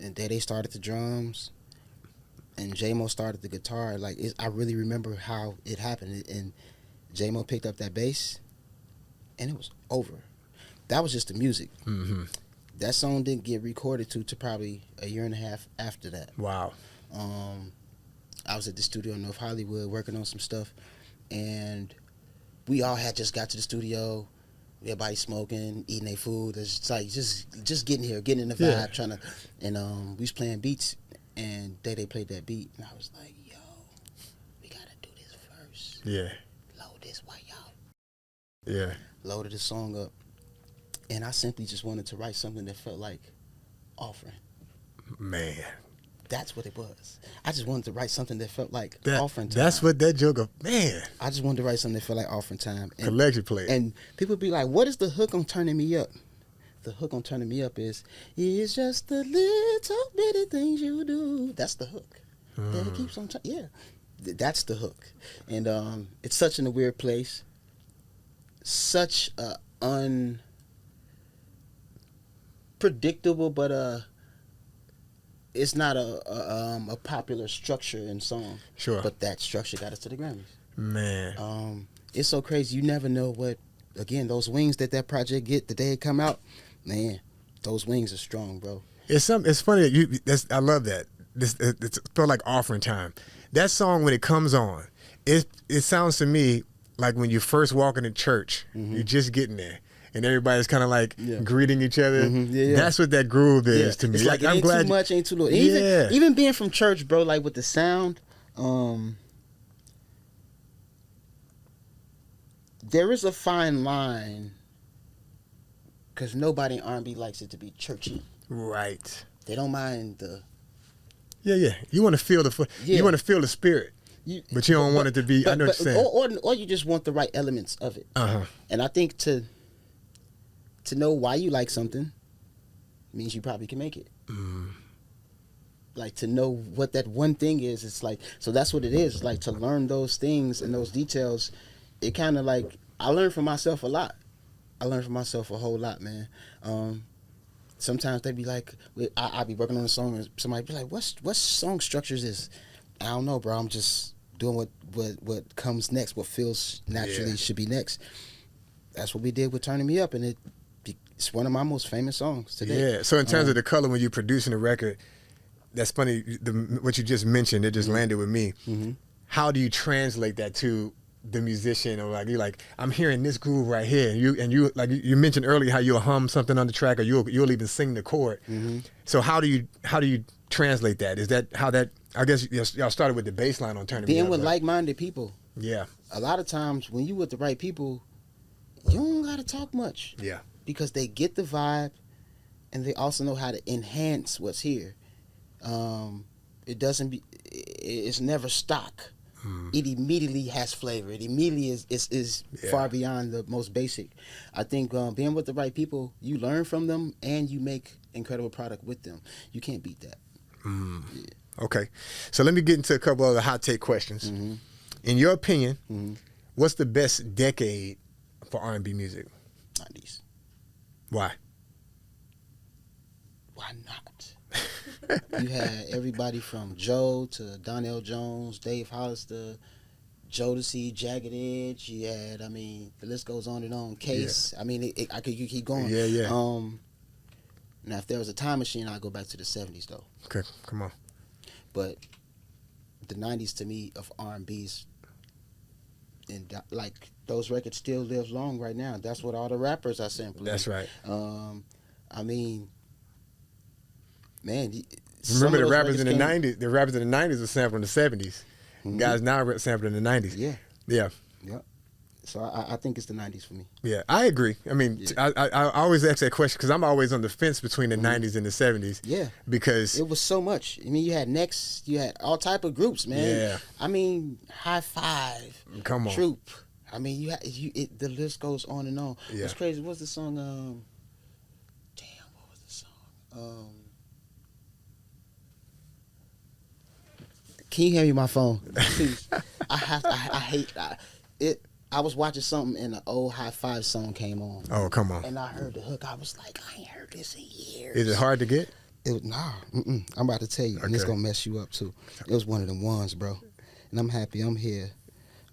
And Day Day started the drums, and J-Mo started the guitar. Like I really remember how it happened. And J-Mo picked up that bass, and it was over. That was just the music. That song didn't get recorded to probably a year and a half after that. Wow. I was at the studio in North Hollywood working on some stuff, and we all had just got to the studio. Everybody smoking, eating their food. It's like just getting here, getting in the vibe, trying to. And we was playing beats, and they played that beat, and I was like, "Yo, we gotta do this first. Yeah. Load this while y'all." Yeah. Loaded the song up. And I simply just wanted to write something that felt like offering. Man. That's what it was. I just wanted to write something that felt like offering time. That's what that joke of, man. I just wanted to write something that felt like offering time. And, collection plate. And people be like, what is the hook on Turning Me Up? The hook on Turning Me Up is, it's just the little bitty things you do. That's the hook. That it keeps on, that's the hook. And it's such in a weird place. Such a unpredictable, but it's not a popular structure in song. Sure. But that structure got us to the Grammys. Man. It's so crazy. You never know what, again, those wings that project get the day it come out, man, those wings are strong, bro. It's funny that I love that. It's felt like offering time. That song, when it comes on, it sounds to me like when you first walk into church, you're just getting there. And everybody's kind of like greeting each other. That's what that groove is to me. It's like I'm glad too much, ain't too little. Even being from church, bro, like with the sound, there is a fine line because nobody in R&B likes it to be churchy. Right. They don't mind the. Yeah. You want to feel you want to feel the spirit. But you don't want it to be. I know what you're saying. Or you just want the right elements of it. Uh-huh. And I think to know why you like something means you probably can make it. Like, to know what that one thing is, it's like, so that's what it is. It's like, to learn those things and those details. It kind of like, I learned from myself a lot. I learned from myself a whole lot, man. Sometimes they'd be like, I'd be working on a song and somebody be like, what song structure is this? I don't know, bro. I'm just doing what comes next, what feels naturally should be next. That's what we did with Turning Me Up, and it's one of my most famous songs today. Yeah. So in terms of the color, when you're producing a record, that's funny. What you just mentioned, it just landed with me. How do you translate that to the musician? Or like, you're like, I'm hearing this groove right here, and you like you mentioned earlier how you'll hum something on the track, or you'll even sing the chord. So how do you translate that? Is that how that? I guess y'all started with the bass line on Turning Me Up. Being with like-minded people. Yeah. A lot of times when you with the right people, you don't gotta talk much. Yeah. Because they get the vibe, and they also know how to enhance what's here. It's never stock. It immediately has flavor. It immediately is far beyond the most basic. I think being with the right people, you learn from them and you make incredible product with them. You can't beat that. Yeah. Okay, so let me get into a couple other hot take questions. In your opinion, what's the best decade for R&B music? 90s. Why? Why not? You had everybody from Joe to Donnell Jones, Dave Hollister, Jodeci, Jagged Edge. You had, I mean, the list goes on and on. Case. I mean, I could keep going. Yeah. Now, if there was a time machine, I'd go back to the 70s, though. Okay, come on. But the 90s, to me, of R&B's, and like, those records still live long right now. That's what all the rappers are sampling. That's right. I mean, man, remember the rappers in the 90s? The rappers in the 90s were sampling the 70s. Guys now are sampling the 90s. Yeah. So I think it's the 90s for me. Yeah, I agree. I mean, I always ask that question because I'm always on the fence between the 90s and the 70s. Yeah. Because it was so much. I mean, you had Next, you had all type of groups, man. Yeah. I mean, High Five. Come on. Troop. I mean, the list goes on and on. Yeah. What's crazy? What's the song? What was the song? Can you hear me? My phone, please. I hate it. I was watching something and an old High Five song came on. Oh, come on. And I heard the hook. I was like, I ain't heard this in years. Is it hard to get? I'm about to tell you, and it's gonna mess you up too. It was one of them ones, bro. And I'm happy I'm here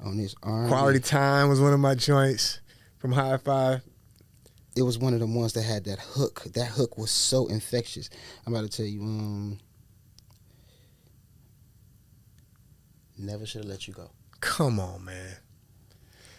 on this R&B. Quality Time was one of my joints from High Five. It was one of them ones that had that hook. That hook was so infectious. I'm about to tell you, Never Should Have Let You Go. Come on, man.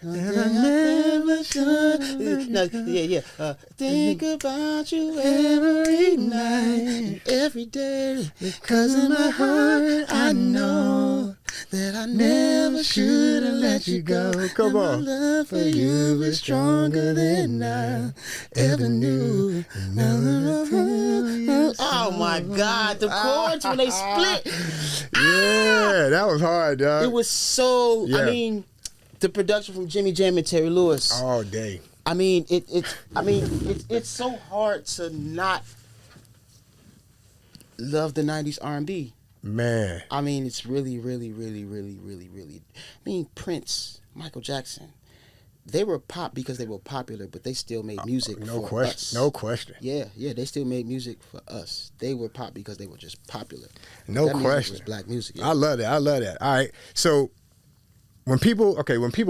And I never should. No, think about you every night, every day. 'Cause in my heart I know that I never should have let you go. Come on. My love for you is stronger than I ever knew. Oh my God, the chords when they split. Yeah, that was hard, dog. It was so. I mean. The production from Jimmy Jam and Terry Lewis. All day. I mean, it's so hard to not love the 90s R&B. Man. I mean, it's really, really, really, really, really, really. I mean, Prince, Michael Jackson, they were pop because they were popular, but they still made music for us. No question. Yeah, they still made music for us. They were pop because they were just popular. No that question. Music was black music. Yeah. I love that. All right. So when people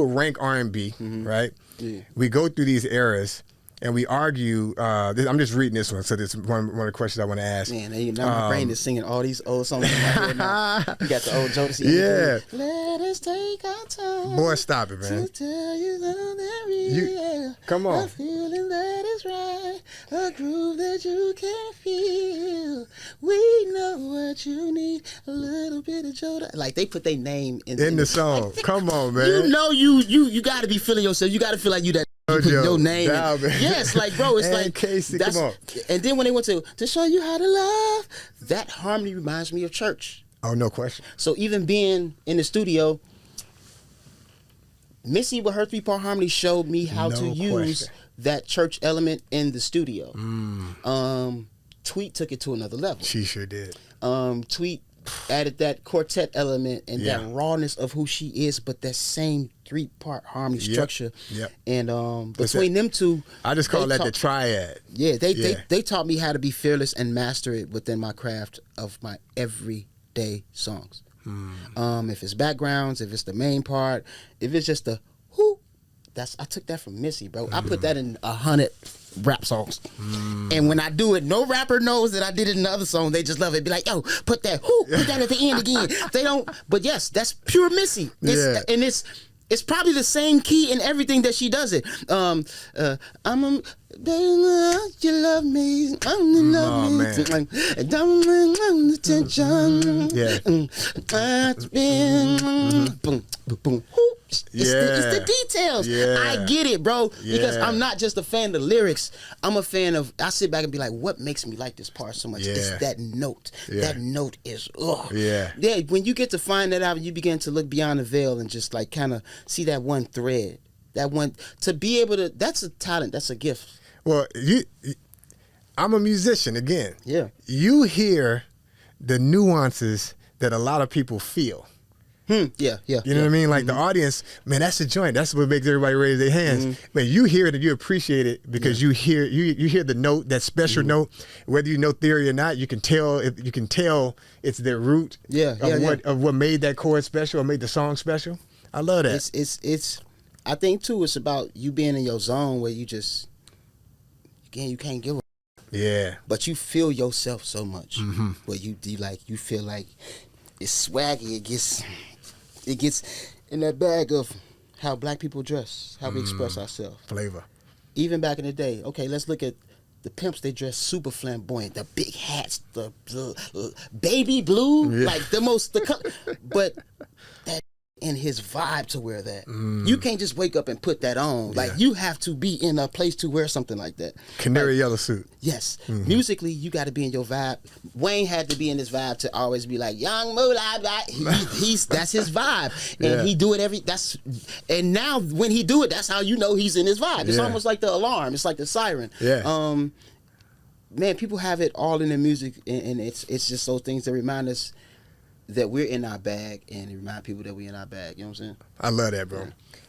rank R&B, right? Yeah. We go through these eras and we argue. I'm just reading this one, so this is one of the questions I want to ask. Man, now my brain is singing all these old songs in my head now. You got the old Jodeci. Yeah. Let us take our time. Boy, stop it, man. To tell you that real. Come on. A feeling that is right. A groove that you can feel. We know what you need. A little bit of Joda. Like, they put their name in the song. Come on, man. You know you got to be feeling yourself. You got to feel like you that. You put your name. Yes, like, bro, it's like Casey, come on. And then when they went to show you how to love, that harmony reminds me of church. Oh, no question. So even being in the studio, Missy with her 3-part harmony showed me how to use that church element in the studio. Tweet took it to another level. She sure did. Tweet added that quartet element and that rawness of who she is, but that same 3-part harmony structure. Yep. And between them two, I just call that the triad. Yeah, they taught me how to be fearless and master it within my craft of my everyday songs. If it's backgrounds, if it's the main part, if it's just the whoo, I took that from Missy, bro. I put that in 100 rap songs. And when I do it, no rapper knows that I did it in the other song. They just love it. Be like, yo, put that at the end again. They don't, but yes, that's pure Missy. And it's probably the same key in everything that she does it. You love me. Oh, man. It's the details. I get it, bro. Because I'm not just a fan of the lyrics. I'm a fan of, I sit back and be like, what makes me like this part so much? It's that note. That note is, Yeah, when you get to find that out, you begin to look beyond the veil and just like kind of see that one thread. That one, to be able to, that's a talent, that's a gift. Well, I'm a musician again. Yeah. You hear the nuances that a lot of people feel. Yeah. You know what I mean? Like the audience, man, that's the joint. That's what makes everybody raise their hands. Man, you hear it and you appreciate it because you hear the note, that special note. Whether you know theory or not, you can tell it's their root of what made that chord special or made the song special. I love that. It's I think too it's about you being in your zone where you just you can't give a but you feel yourself so much. Where you feel like it's swaggy, it gets in that bag of how black people dress, how we express ourselves. Flavor. Even back in the day, okay, let's look at the pimps. They dress super flamboyant, the big hats, the baby blue, like but that in his vibe to wear that. You can't just wake up and put that on. Like you have to be in a place to wear something like that. Canary yellow suit. Yes. Musically, you got to be in your vibe. Wayne had to be in his vibe to always be like young moolah. That's his vibe, and he do it and now when he do it, that's how you know he's in his vibe. It's almost like the alarm. It's like the siren. Man, people have it all in their music, and it's just those things that remind us that we're in our bag, and it remind people that we're in our bag. You know what I'm saying? I love that, bro.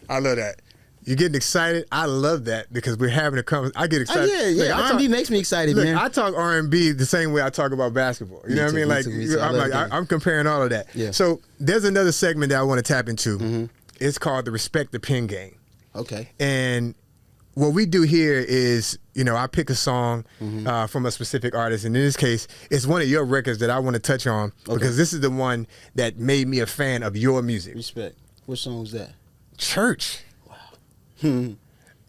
I love that. You're getting excited. I love that because we're having a conversation. I get excited. Look, R&B makes me excited, man. I talk R&B the same way I talk about basketball. You know what I mean? Like I'm comparing all of that. Yeah. So there's another segment that I want to tap into. It's called the Respect the Pen Game. Okay. And what we do here is, I pick a song from a specific artist, and in this case, it's one of your records that I want to touch on because this is the one that made me a fan of your music. Respect. What song is that? Church. Wow.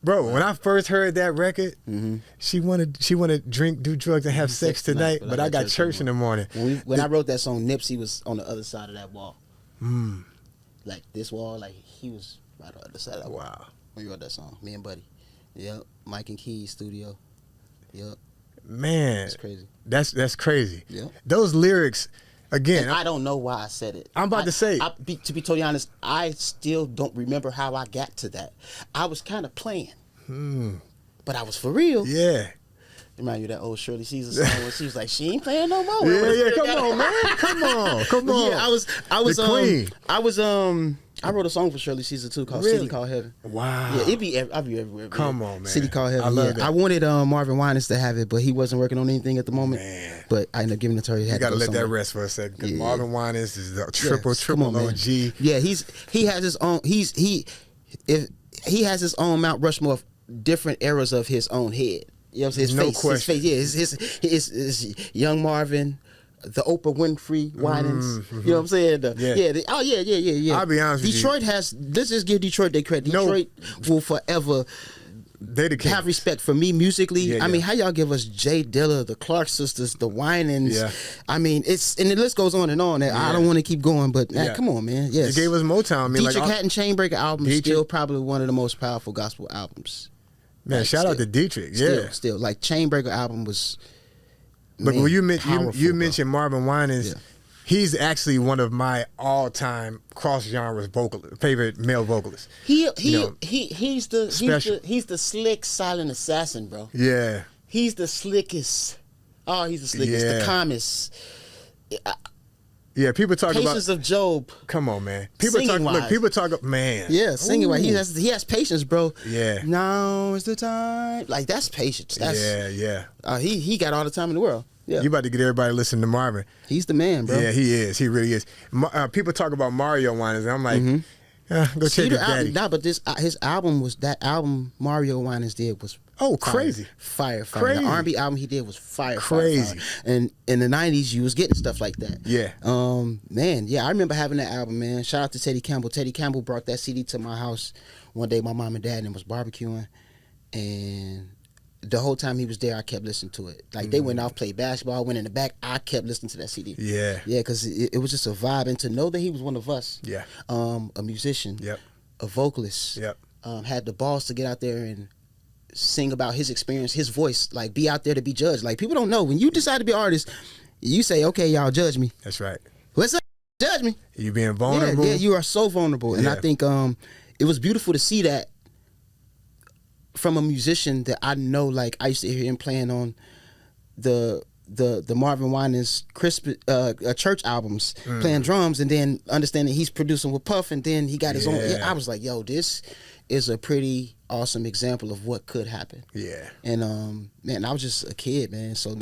Bro, when I first heard that record, she wanted to drink, do drugs, and have sex tonight, but I got church in the morning. When I wrote that song, Nipsey was on the other side of that wall. Like this wall, like he was right on the other side of that wall. Wow. When we wrote that song, me and Buddy. Yep, Mike and Keys studio. Yep. Man, that's crazy. That's crazy. Yep. Those lyrics, again. I don't know why I said it. I'm about to say. To be totally honest, I still don't remember how I got to that. I was kind of playing, but I was for real. Yeah. Remind you of that old Shirley Caesar song when she was like, "She ain't playing no more." Yeah. Come on, man. Come on. Yeah, I was the queen. I wrote a song for Shirley Caesar too called Really? City Called Heaven. Wow. Yeah, I'll be everywhere. Come on, man. City Called Heaven. I love that. I wanted Marvin Winans to have it, but he wasn't working on anything at the moment. Man. But I ended up giving it to her. You got to let that rest for a second because Marvin Winans is the triple OG. Yeah, he has his own. He has his own Mount Rushmore of different eras of his own head. You know what I'm saying? His no face, question. His face. Yeah, his young Marvin, the Oprah Winfrey Winans. You know what I'm saying? Yeah. I'll be honest with you. Detroit has. Let's just give Detroit their credit. Detroit will forever have respect for me musically. I mean, how y'all give us Jay Dilla, the Clark sisters, the Winans? Yeah. I mean, and the list goes on and on. I don't want to keep going, but come on, man. Yes. They gave us Motown. I mean, Dietrich Hat and Chainbreaker album is still probably one of the most powerful gospel albums. Man, shout out to Dietrich. Still, like Chainbreaker album was. But when you mentioned Marvin Winans, He's actually one of my all-time cross-genres favorite male vocalists. He's You know, he's the slick silent assassin, bro. Yeah. He's the slickest. Oh, he's the slickest, Yeah. the calmest. Yeah, people talk Patience about. of Job. Come on, man. People talk. Singing-wise. Look, people talk. Man. Yeah, singing wise. He has patience, bro. Yeah. Now is the time. Like that's patience. That's Yeah. he got all the time in the world. Yeah. You about to get everybody listening to Marvin. He's the man, bro. Yeah, he is. He really is. People talk about Mario Winans, and I'm like, go check Cedar his daddy. Nah, but his album Mario Winans did was Crazy. Fire. Crazy. The R&B album he did was fire. Crazy. Fire. And in the 90s, you was getting stuff like that. Yeah. Man, yeah, I remember having that album, man. Shout out to Teddy Campbell. Teddy Campbell brought that CD to my house one day. My mom and dad and was barbecuing, and the whole time he was there, I kept listening to it. Like they went off, played basketball, went in the back. I kept listening to that CD. Yeah. Yeah, because it was just a vibe, and to know that he was one of us. Yeah. A musician. Yep. A vocalist. Yep. Had the balls to get out there and sing about his experience, his voice, like be out there to be judged. Like people don't know when you decide to be an artist, you say, "Okay, y'all judge me." That's right. What's up? Judge me. You being vulnerable. Yeah, you are so vulnerable, and Yeah. I think it was beautiful to see that from a musician that I know. Like I used to hear him playing on the Marvin Winans church albums, playing drums, and then understanding he's producing with Puff, and then he got his own. Yeah, I was like, yo, this is a pretty awesome example of what could happen. Yeah. And man, I was just a kid, man. So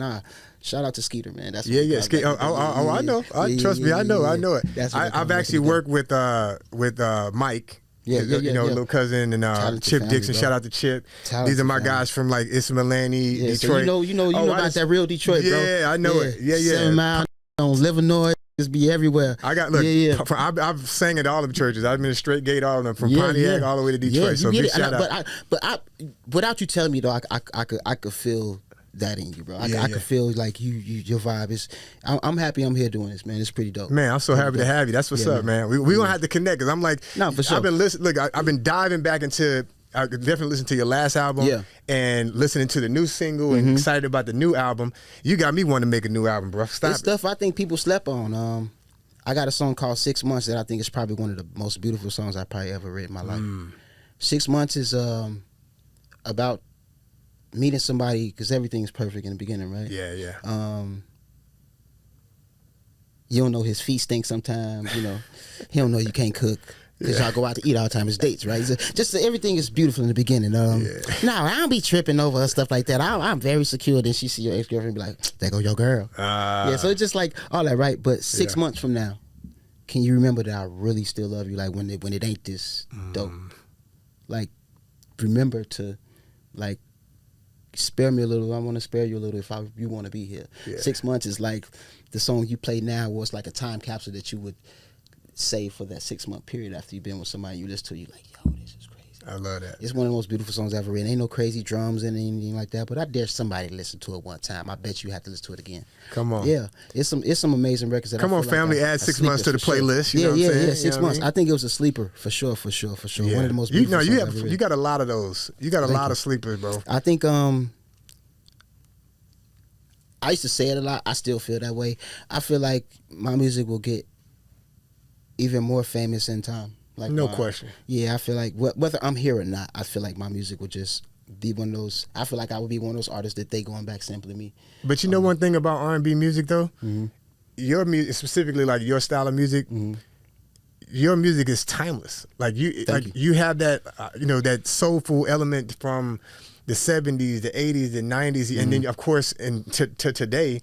shout out to Skeeter, man. That's what Yeah. Skeeter. I know. Trust me, I know it. That's what I've actually worked with Mike. Yeah. Little cousin and Chip family, Dixon. bro. Shout out to Chip. Talented These are my family. guys from like Ismailani, Yeah, Detroit. so you know about that real Detroit, bro. Yeah, I know it. Yeah. 7 Mile on Livernois, just be everywhere. I got look. Yeah. I've sang at all of the churches. I've been to Straight Gate, all of them, from Yeah, Pontiac yeah. all the way to Detroit. Yeah, So you big get it. shout out. But without you telling me though, I could feel that in you, bro. I could feel like your vibe is. I'm happy I'm here doing this, man. It's pretty dope. Man, I'm so happy to have you. That's what's up, man. We gonna have to connect because I'm like, No, for sure. I've been listening. Look, I've been diving back into. I could definitely listen to your last album, and listening to the new single, and excited about the new album. You got me wanting to make a new album, bro. Stop It's stuff I think people slept on. I got a song called 6 Months that I think is probably one of the most beautiful songs I probably ever read in my life. 6 Months is about meeting somebody because everything's perfect in the beginning, right? Yeah. You don't know his feet stink sometimes, you know. He don't know you can't cook because y'all go out to eat all the time. It's dates, right? Just everything is beautiful in the beginning. No, I don't be tripping over stuff like that. I'm very secure. Then she see your ex-girlfriend and be like, there go your girl. Yeah, so it's just like all that, right? But 6 months from now, can you remember that I really still love you? Like when it ain't this dope. Like remember to like spare me a little. I want to spare you a little if you want to be here. 6 months is like the song you play now was like a time capsule that you would save for that 6 month period after you've been with somebody you listen to. You like, yo, this is crazy. I love that. It's one of the most beautiful songs I've ever written. Ain't no crazy drums and anything like that, but I dare somebody to listen to it one time. I bet you have to listen to it again. Come on. Yeah, it's some amazing records that Come on, family, add 6 months to the playlist. You know what I'm saying? 6 months. I think it was a sleeper for sure. Yeah. One of the most beautiful songs I've ever written. You got a lot of those. You got a lot of sleepers, bro. I think I used to say it a lot. I still feel that way. I feel like my music will get even more famous in time. Like no question. Yeah, I feel like whether I'm here or not, I feel like my music will just be one of those. I feel like I would be one of those artists that they going back simply me. But you know one thing about R&B music though, your music, specifically like your style of music, your music is timeless. Like you have that that soulful element from the 70s, the 80s, the 90s, and then of course to today.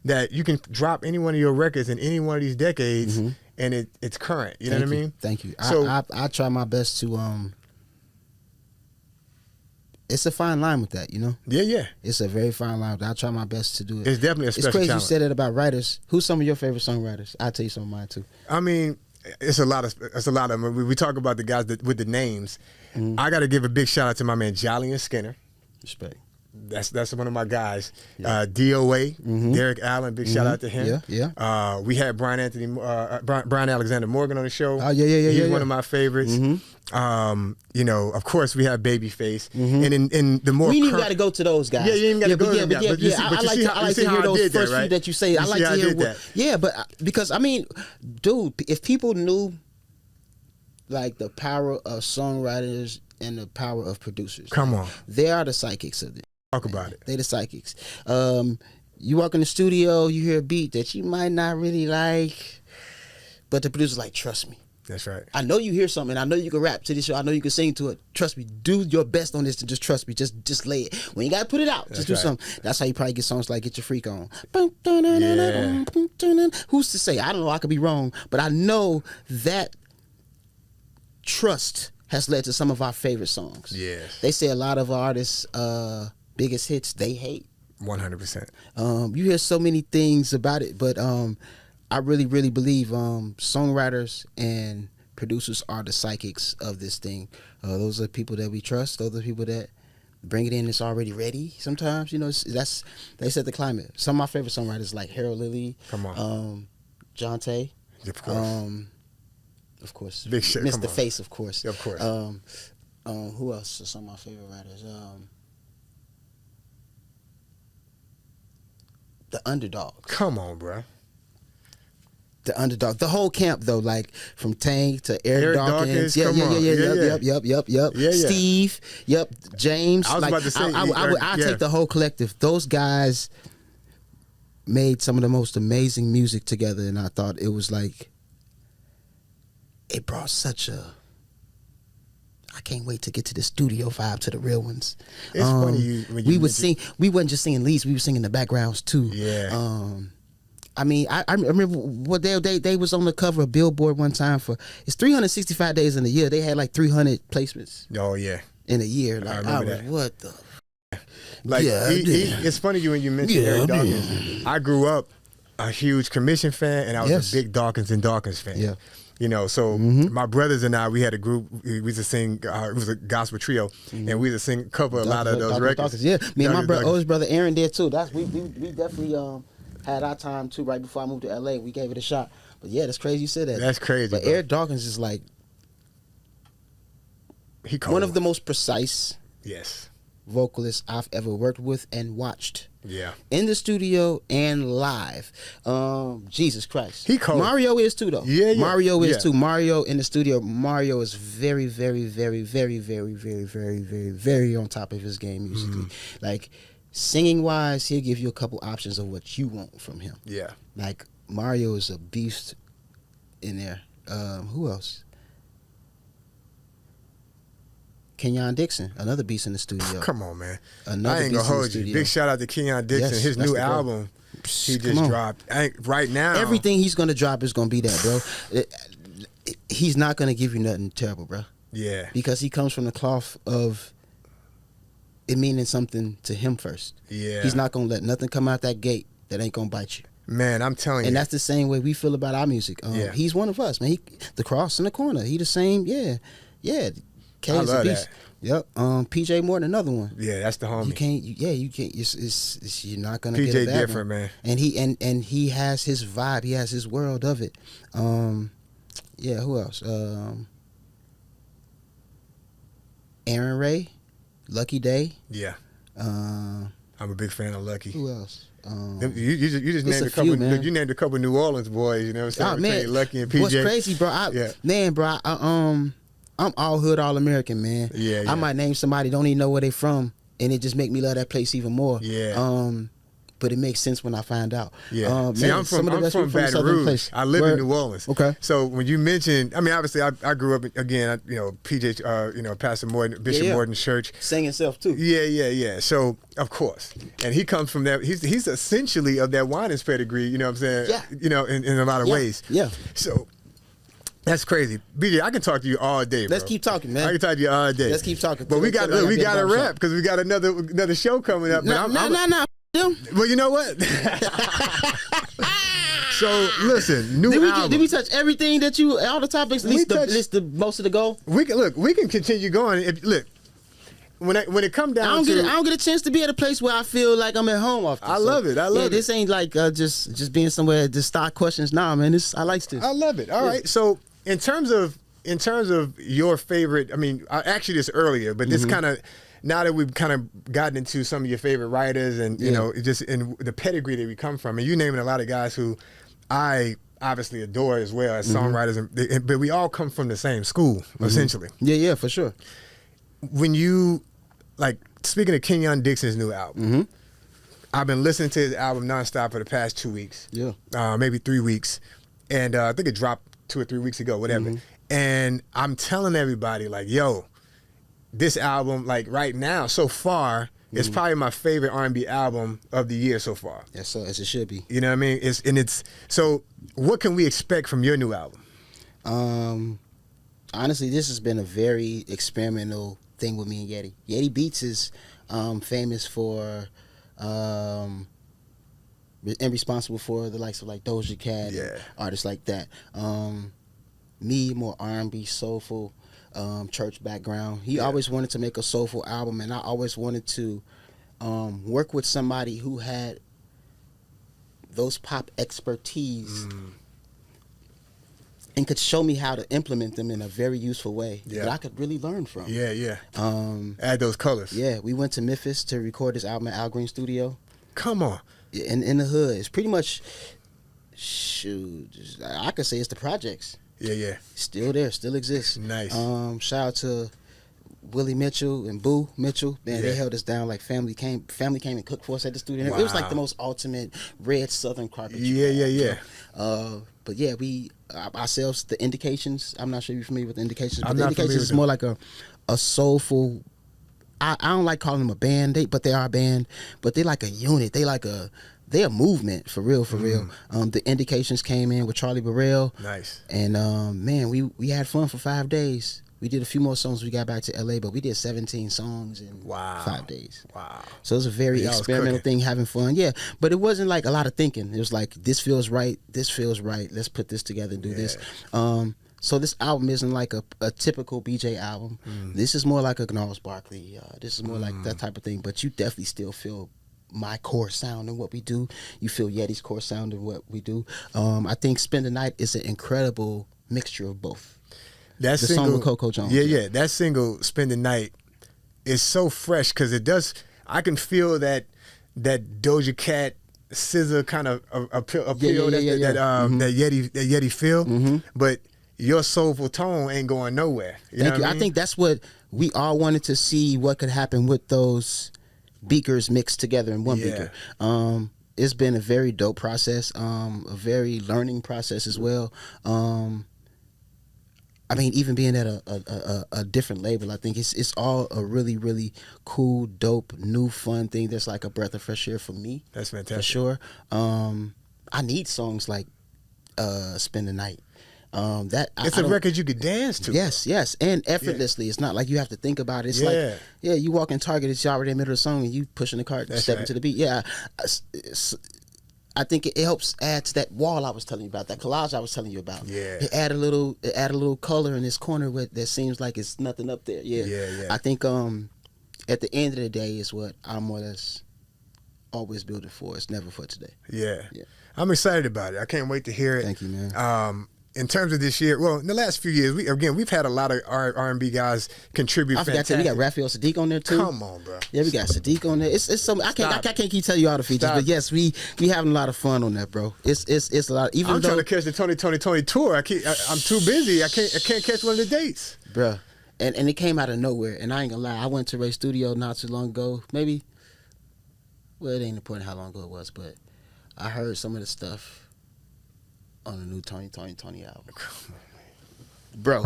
That you can drop any one of your records in any one of these decades. And it's current, you know what I mean? Thank you. So I try my best to it's a fine line with that, you know? Yeah. It's a very fine line. I try my best to do it. It's definitely a special It's crazy talent. you said it about writers. Who's some of your favorite songwriters? I'll tell you some of mine too. I mean, it's a lot of them. We talk about the guys with the names. I got to give a big shout out to my man Jolly and Skinner. Respect. That's one of my guys. DOA, Derek Allen, big shout out to him. We had Brian Alexander Morgan on the show. Oh, yeah. He's one of my favorites. You know, of course, we have Babyface. And in the more... We ain't even got to go to those guys. Yeah, you ain't got to go to them guys. But I like to hear those first few that you say. I like to hear what... Yeah, but because, I mean, dude, if people knew, like, the power of songwriters and the power of producers. Come on. They are the psychics of it. Talk about it. They the psychics. You walk in the studio, you hear a beat that you might not really like, but the producer's like, trust me. That's right. I know you hear something. I know you can rap to this show. I know you can sing to it. Trust me. Do your best on this and just trust me. Just lay it. When you got to put it out, just do something. That's how you probably get songs like Get Your Freak On. Yeah. Who's to say? I don't know. I could be wrong. But I know that trust has led to some of our favorite songs. Yes. They say a lot of artists' biggest hits they hate. 100%. You hear so many things about it, but I really, really believe songwriters and producers are the psychics of this thing. Those are the people that we trust. Those are the people that bring it in. It's already ready. Sometimes, you know, they set the climate. Some of my favorite songwriters like Harold Lilly, Jonte, of course, Big shit. Mr. Face, of course, Of course. Who else are some of my favorite writers? The Underdogs. Come on, bro. The Underdog, the whole camp though, like from Tank to Eric Dawkins. Yep. Steve, James. I was about to say, I take the whole collective. Those guys made some of the most amazing music together, and I thought it was like, it brought such a, I can't wait to get to the studio vibe, to the real ones. It's funny when you we would sing. We wasn't just singing leads. We were singing the backgrounds too. Yeah. I mean, I remember what they was on the cover of Billboard one time for, it's 365 days in a year. They had like 300 placements. Oh yeah. In a year. Like, I remember that. What the? Like, it's funny when you mention Eric Dawkins. I grew up a huge Commission fan, and I was a big Dawkins and Dawkins fan. Yeah. You know, so my brothers and I, we had a group. We used to sing. It was a gospel trio, and we used to cover a lot of those records. Yeah, me and my oldest brother Aaron did too. We definitely had our time too. Right before I moved to LA, we gave it a shot. But yeah, that's crazy you said that. That's crazy. But bro. Eric Dawkins is like one of the most precise vocalists I've ever worked with and watched. Yeah. In the studio and live. Jesus Christ. He cold. Mario is too though. Yeah. Mario is too. Mario in the studio. Mario is very, very, very, very, very, very, very, very, very on top of his game musically. Like, singing wise, he'll give you a couple options of what you want from him. Yeah. Like, Mario is a beast in there. Who else? Kenyon Dixon, another beast in the studio. Come on, man. Another I ain't gonna hold you. Big shout out to Kenyon Dixon. Yes, his new album, he just dropped. Right now, everything he's gonna drop is gonna be that, bro. He's not gonna give you nothing terrible, bro. Yeah. Because he comes from the cloth of it meaning something to him first. Yeah. He's not gonna let nothing come out that gate that ain't gonna bite you. Man, I'm telling you. And that's the same way we feel about our music. He's one of us, man. The cross in the corner. He the same. Yeah. K's a beast. Yep. PJ Morton, another one. Yeah, that's the homie. You can't. You're not gonna get PJ a bad different, one. man. And he has his vibe. He has his world of it. Yeah. Who else? Aaron Ray, Lucky Day. Yeah. I'm a big fan of Lucky. Who else? You just named a couple. You named a couple New Orleans boys. You know what I'm saying? Man, Lucky and PJ. What's crazy, bro? I'm all hood, all American, man. Yeah. I might name somebody, don't even know where they from, and it just make me love that place even more. Yeah. But it makes sense when I find out. Yeah. See, man, I'm from Baton Rouge. Place. I live in New Orleans. Okay. So when you mentioned, I mean, obviously, I grew up again. PJ, Pastor Morton, Bishop Morton's church, sang himself too. Yeah. So of course, and he comes from that. He's essentially of that Winans pedigree. You know what I'm saying? Yeah. In a lot of ways. Yeah. So that's crazy. BJ, I can talk to you all day, bro. Let's keep talking, man. I can talk to you all day. Let's keep talking. But we got to wrap because we got another show coming up. No. Well, you know what? So listen, album. Did we touch everything that all the topics? At least most of the goal. We can continue going. when it come down I don't get a chance to be at a place where I feel like I'm at home often. I love it. This ain't like just being somewhere to start questions. Nah, man, I like this. I love it. All right. So in terms of your favorite, I mean, I asked you this earlier, but this kind of, now that we've kind of gotten into some of your favorite writers and you know, just in the pedigree that we come from, and you naming a lot of guys who I obviously adore as well as songwriters, but we all come from the same school essentially. Yeah, for sure. When you, like, speaking of Kenyon Dixon's new album, I've been listening to his album nonstop for the past 2 weeks. Yeah. Maybe 3 weeks. And I think it dropped 2 or 3 weeks ago, whatever. And I'm telling everybody, like, yo, this album, like, right now, so far, it's probably my favorite R&B album of the year so far. Yes, so as it should be. You know what I mean? So what can we expect from your new album? Honestly, this has been a very experimental thing with me and Yeti. Yeti Beats is famous for and responsible for the likes of like Doja Cat and artists like that. Me, more R&B, soulful, church background. He always wanted to make a soulful album, and I always wanted to work with somebody who had those pop expertise and could show me how to implement them in a very useful way that I could really learn from. Add those colors. Yeah, we went to Memphis to record this album at Al Green Studio. Come on. In the hood. It's pretty much, I could say it's the projects. Yeah. Still there, still exists. Nice. Shout out to Willie Mitchell and Boo Mitchell. Man, they held us down like family came and cooked for us at the studio. Wow. It was like the most ultimate red southern carpet. Yeah. But yeah, we ourselves, the Indications. I'm not sure you're familiar with the Indications, but the Indications is more like a soulful. I don't like calling them a band, but they are a band. But they're like a unit. They're a movement for real. The Indications came in with Charlie Burrell. Nice. And man, we had fun for 5 days. We did a few more songs when we got back to LA, but we did 17 songs in 5 days. Wow. So it was a very experimental thing, having fun. Yeah, but it wasn't like a lot of thinking. It was like, this feels right, let's put this together and do this. So this album isn't like a typical BJ album. This is more like a Gnarls Barkley. This is more like that type of thing, but you definitely still feel my core sound in what we do. You feel Yeti's core sound in what we do. I think Spend the Night is an incredible mixture of both. That the song with Coco Jones. Yeah. That single, Spend the Night, is so fresh because it does, I can feel that Doja Cat scissor kind of appeal that Yeti feel, but your soulful tone ain't going nowhere. Thank you. I think that's what we all wanted to see, what could happen with those beakers mixed together in one beaker. It's been a very dope process, a very learning process as well. I mean, even being at a different label, I think it's all a really, really cool, dope, new, fun thing that's like a breath of fresh air for me. That's fantastic. For sure. I need songs like Spend the Night. It's a record you could dance to. Yes, and effortlessly. It's not like you have to think about it. It's like, you walk in Target, it's already in the middle of the song, and you pushing the cart, stepping to the beat. I think it helps add to that wall I was telling you about, that collage I was telling you about. It add a little color in this corner that seems like it's nothing up there. I think at the end of the day is what I'm more or less always building for. It's never for today. Yeah. I'm excited about it. I can't wait to hear it. Thank you, man. In terms of this year, well, in the last few years, we've had a lot of R&B guys contribute. I forgot to tell you, we got Raphael Sadiq on there too. Come on, bro. Yeah, we got Sadiq on there. It's some. I can't keep telling you all the features, but yes, we having a lot of fun on that, bro. It's a lot. Even I'm trying to catch the 2020 tour. I'm too busy. I can't catch one of the dates, bro. And it came out of nowhere. And I ain't gonna lie, I went to Ray's studio not too long ago. Maybe. Well, it ain't important how long ago it was, but I heard some of the stuff on the new Tony album. Bro.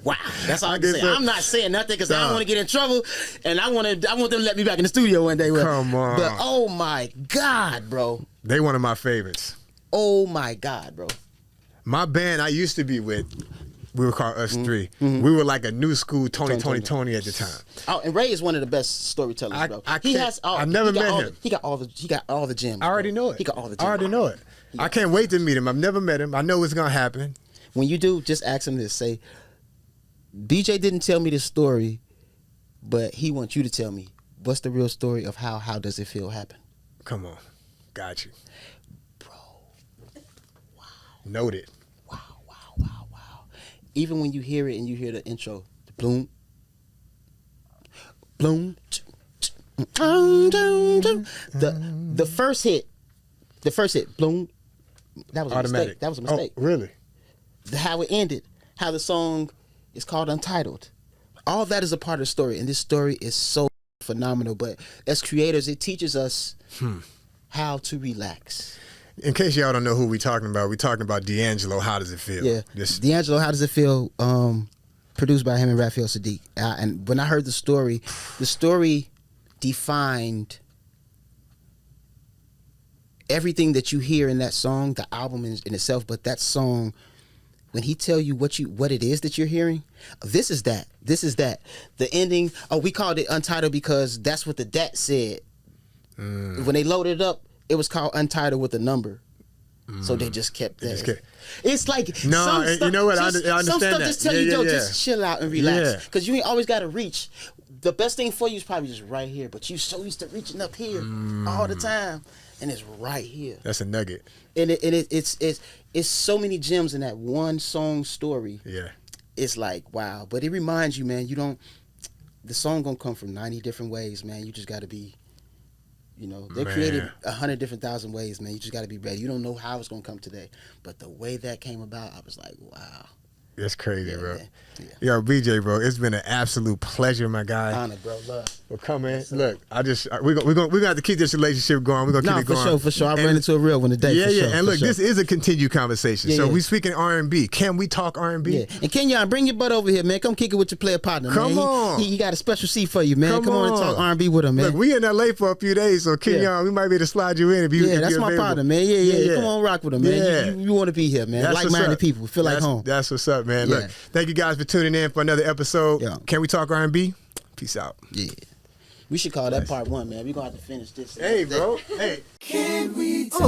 Wow. That's all I can say. I'm not saying nothing because I don't want to get in trouble, and I want them to let me back in the studio one day. Come on. But oh my God, bro. They one of my favorites. Oh my God, bro. My band I used to be with, we were called Us Three. We were like a new school Tony at the time. Oh, and Ray is one of the best storytellers, bro. I've never met him. He got all the gems. I already know it. He got all the gems. I already know it. I can't wait to meet him. I've never met him. I know it's gonna happen. When you do, just ask him this. Say, BJ didn't tell me this story, but he wants you to tell me what's the real story of how does it feel happen. Come on. Got you. Bro. Wow. Noted. Wow. Even when you hear it and you hear the intro, the bloom, bloom, the first hit, bloom, that was Automatic. a mistake. Oh, really? How it ended, how the song is called Untitled. All that is a part of the story, and this story is so phenomenal. But as creators, it teaches us how to relax. In case y'all don't know who we're talking about D'Angelo, How Does It Feel? Yeah, D'Angelo, How Does It Feel? Produced by him and Raphael Sadiq. And when I heard the story defined everything that you hear in that song, the album in itself, but that song, when he tell you what it is that you're hearing, this is that. The ending, we called it Untitled because that's what the DAT said. When they loaded it up, it was called Untitled with a number. So they just kept that. It's like you know what? I understand some stuff that. just tell you, just chill out and relax. Because you ain't always got to reach. The best thing for you is probably just right here, but you so used to reaching up here all the time, and it's right here. That's a nugget. And it's so many gems in that one song story. Yeah. It's like, wow. But it reminds you, man, the song gonna come from 90 different ways, man. You just gotta be, they created 100,000 ways, man. You just gotta be ready. You don't know how it's gonna come today. But the way that came about, I was like, wow. That's crazy, bro. Man. Yeah. Yo, BJ, bro, it's been an absolute pleasure, my guy. Honor, bro. Love. Well, come in. Look, we're gonna have to keep this relationship going. We're gonna keep it going. For sure. I ran into a real one today. Yeah. And look, this is a continued conversation. So we speaking R&B. Can we talk R&B? Yeah. And Kenyon, bring your butt over here, man. Come kick it with your player partner, man. Come on. He got a special seat for you, man. Come on and talk R&B with him, man. Look, we in LA for a few days, so Kenyon, we might be able to slide you in if you. Yeah, that's my partner, man. Yeah. Come on, rock with him, man. Yeah. You want to be here, man. Like-minded people. Feel like home. That's what's up, man. Look, thank you guys for tuning in for another episode. Yeah. Can we talk R&B? Peace out. Yeah. We should call that part 1, man. We're going to have to finish this. Hey, bro. Hey. Can we talk?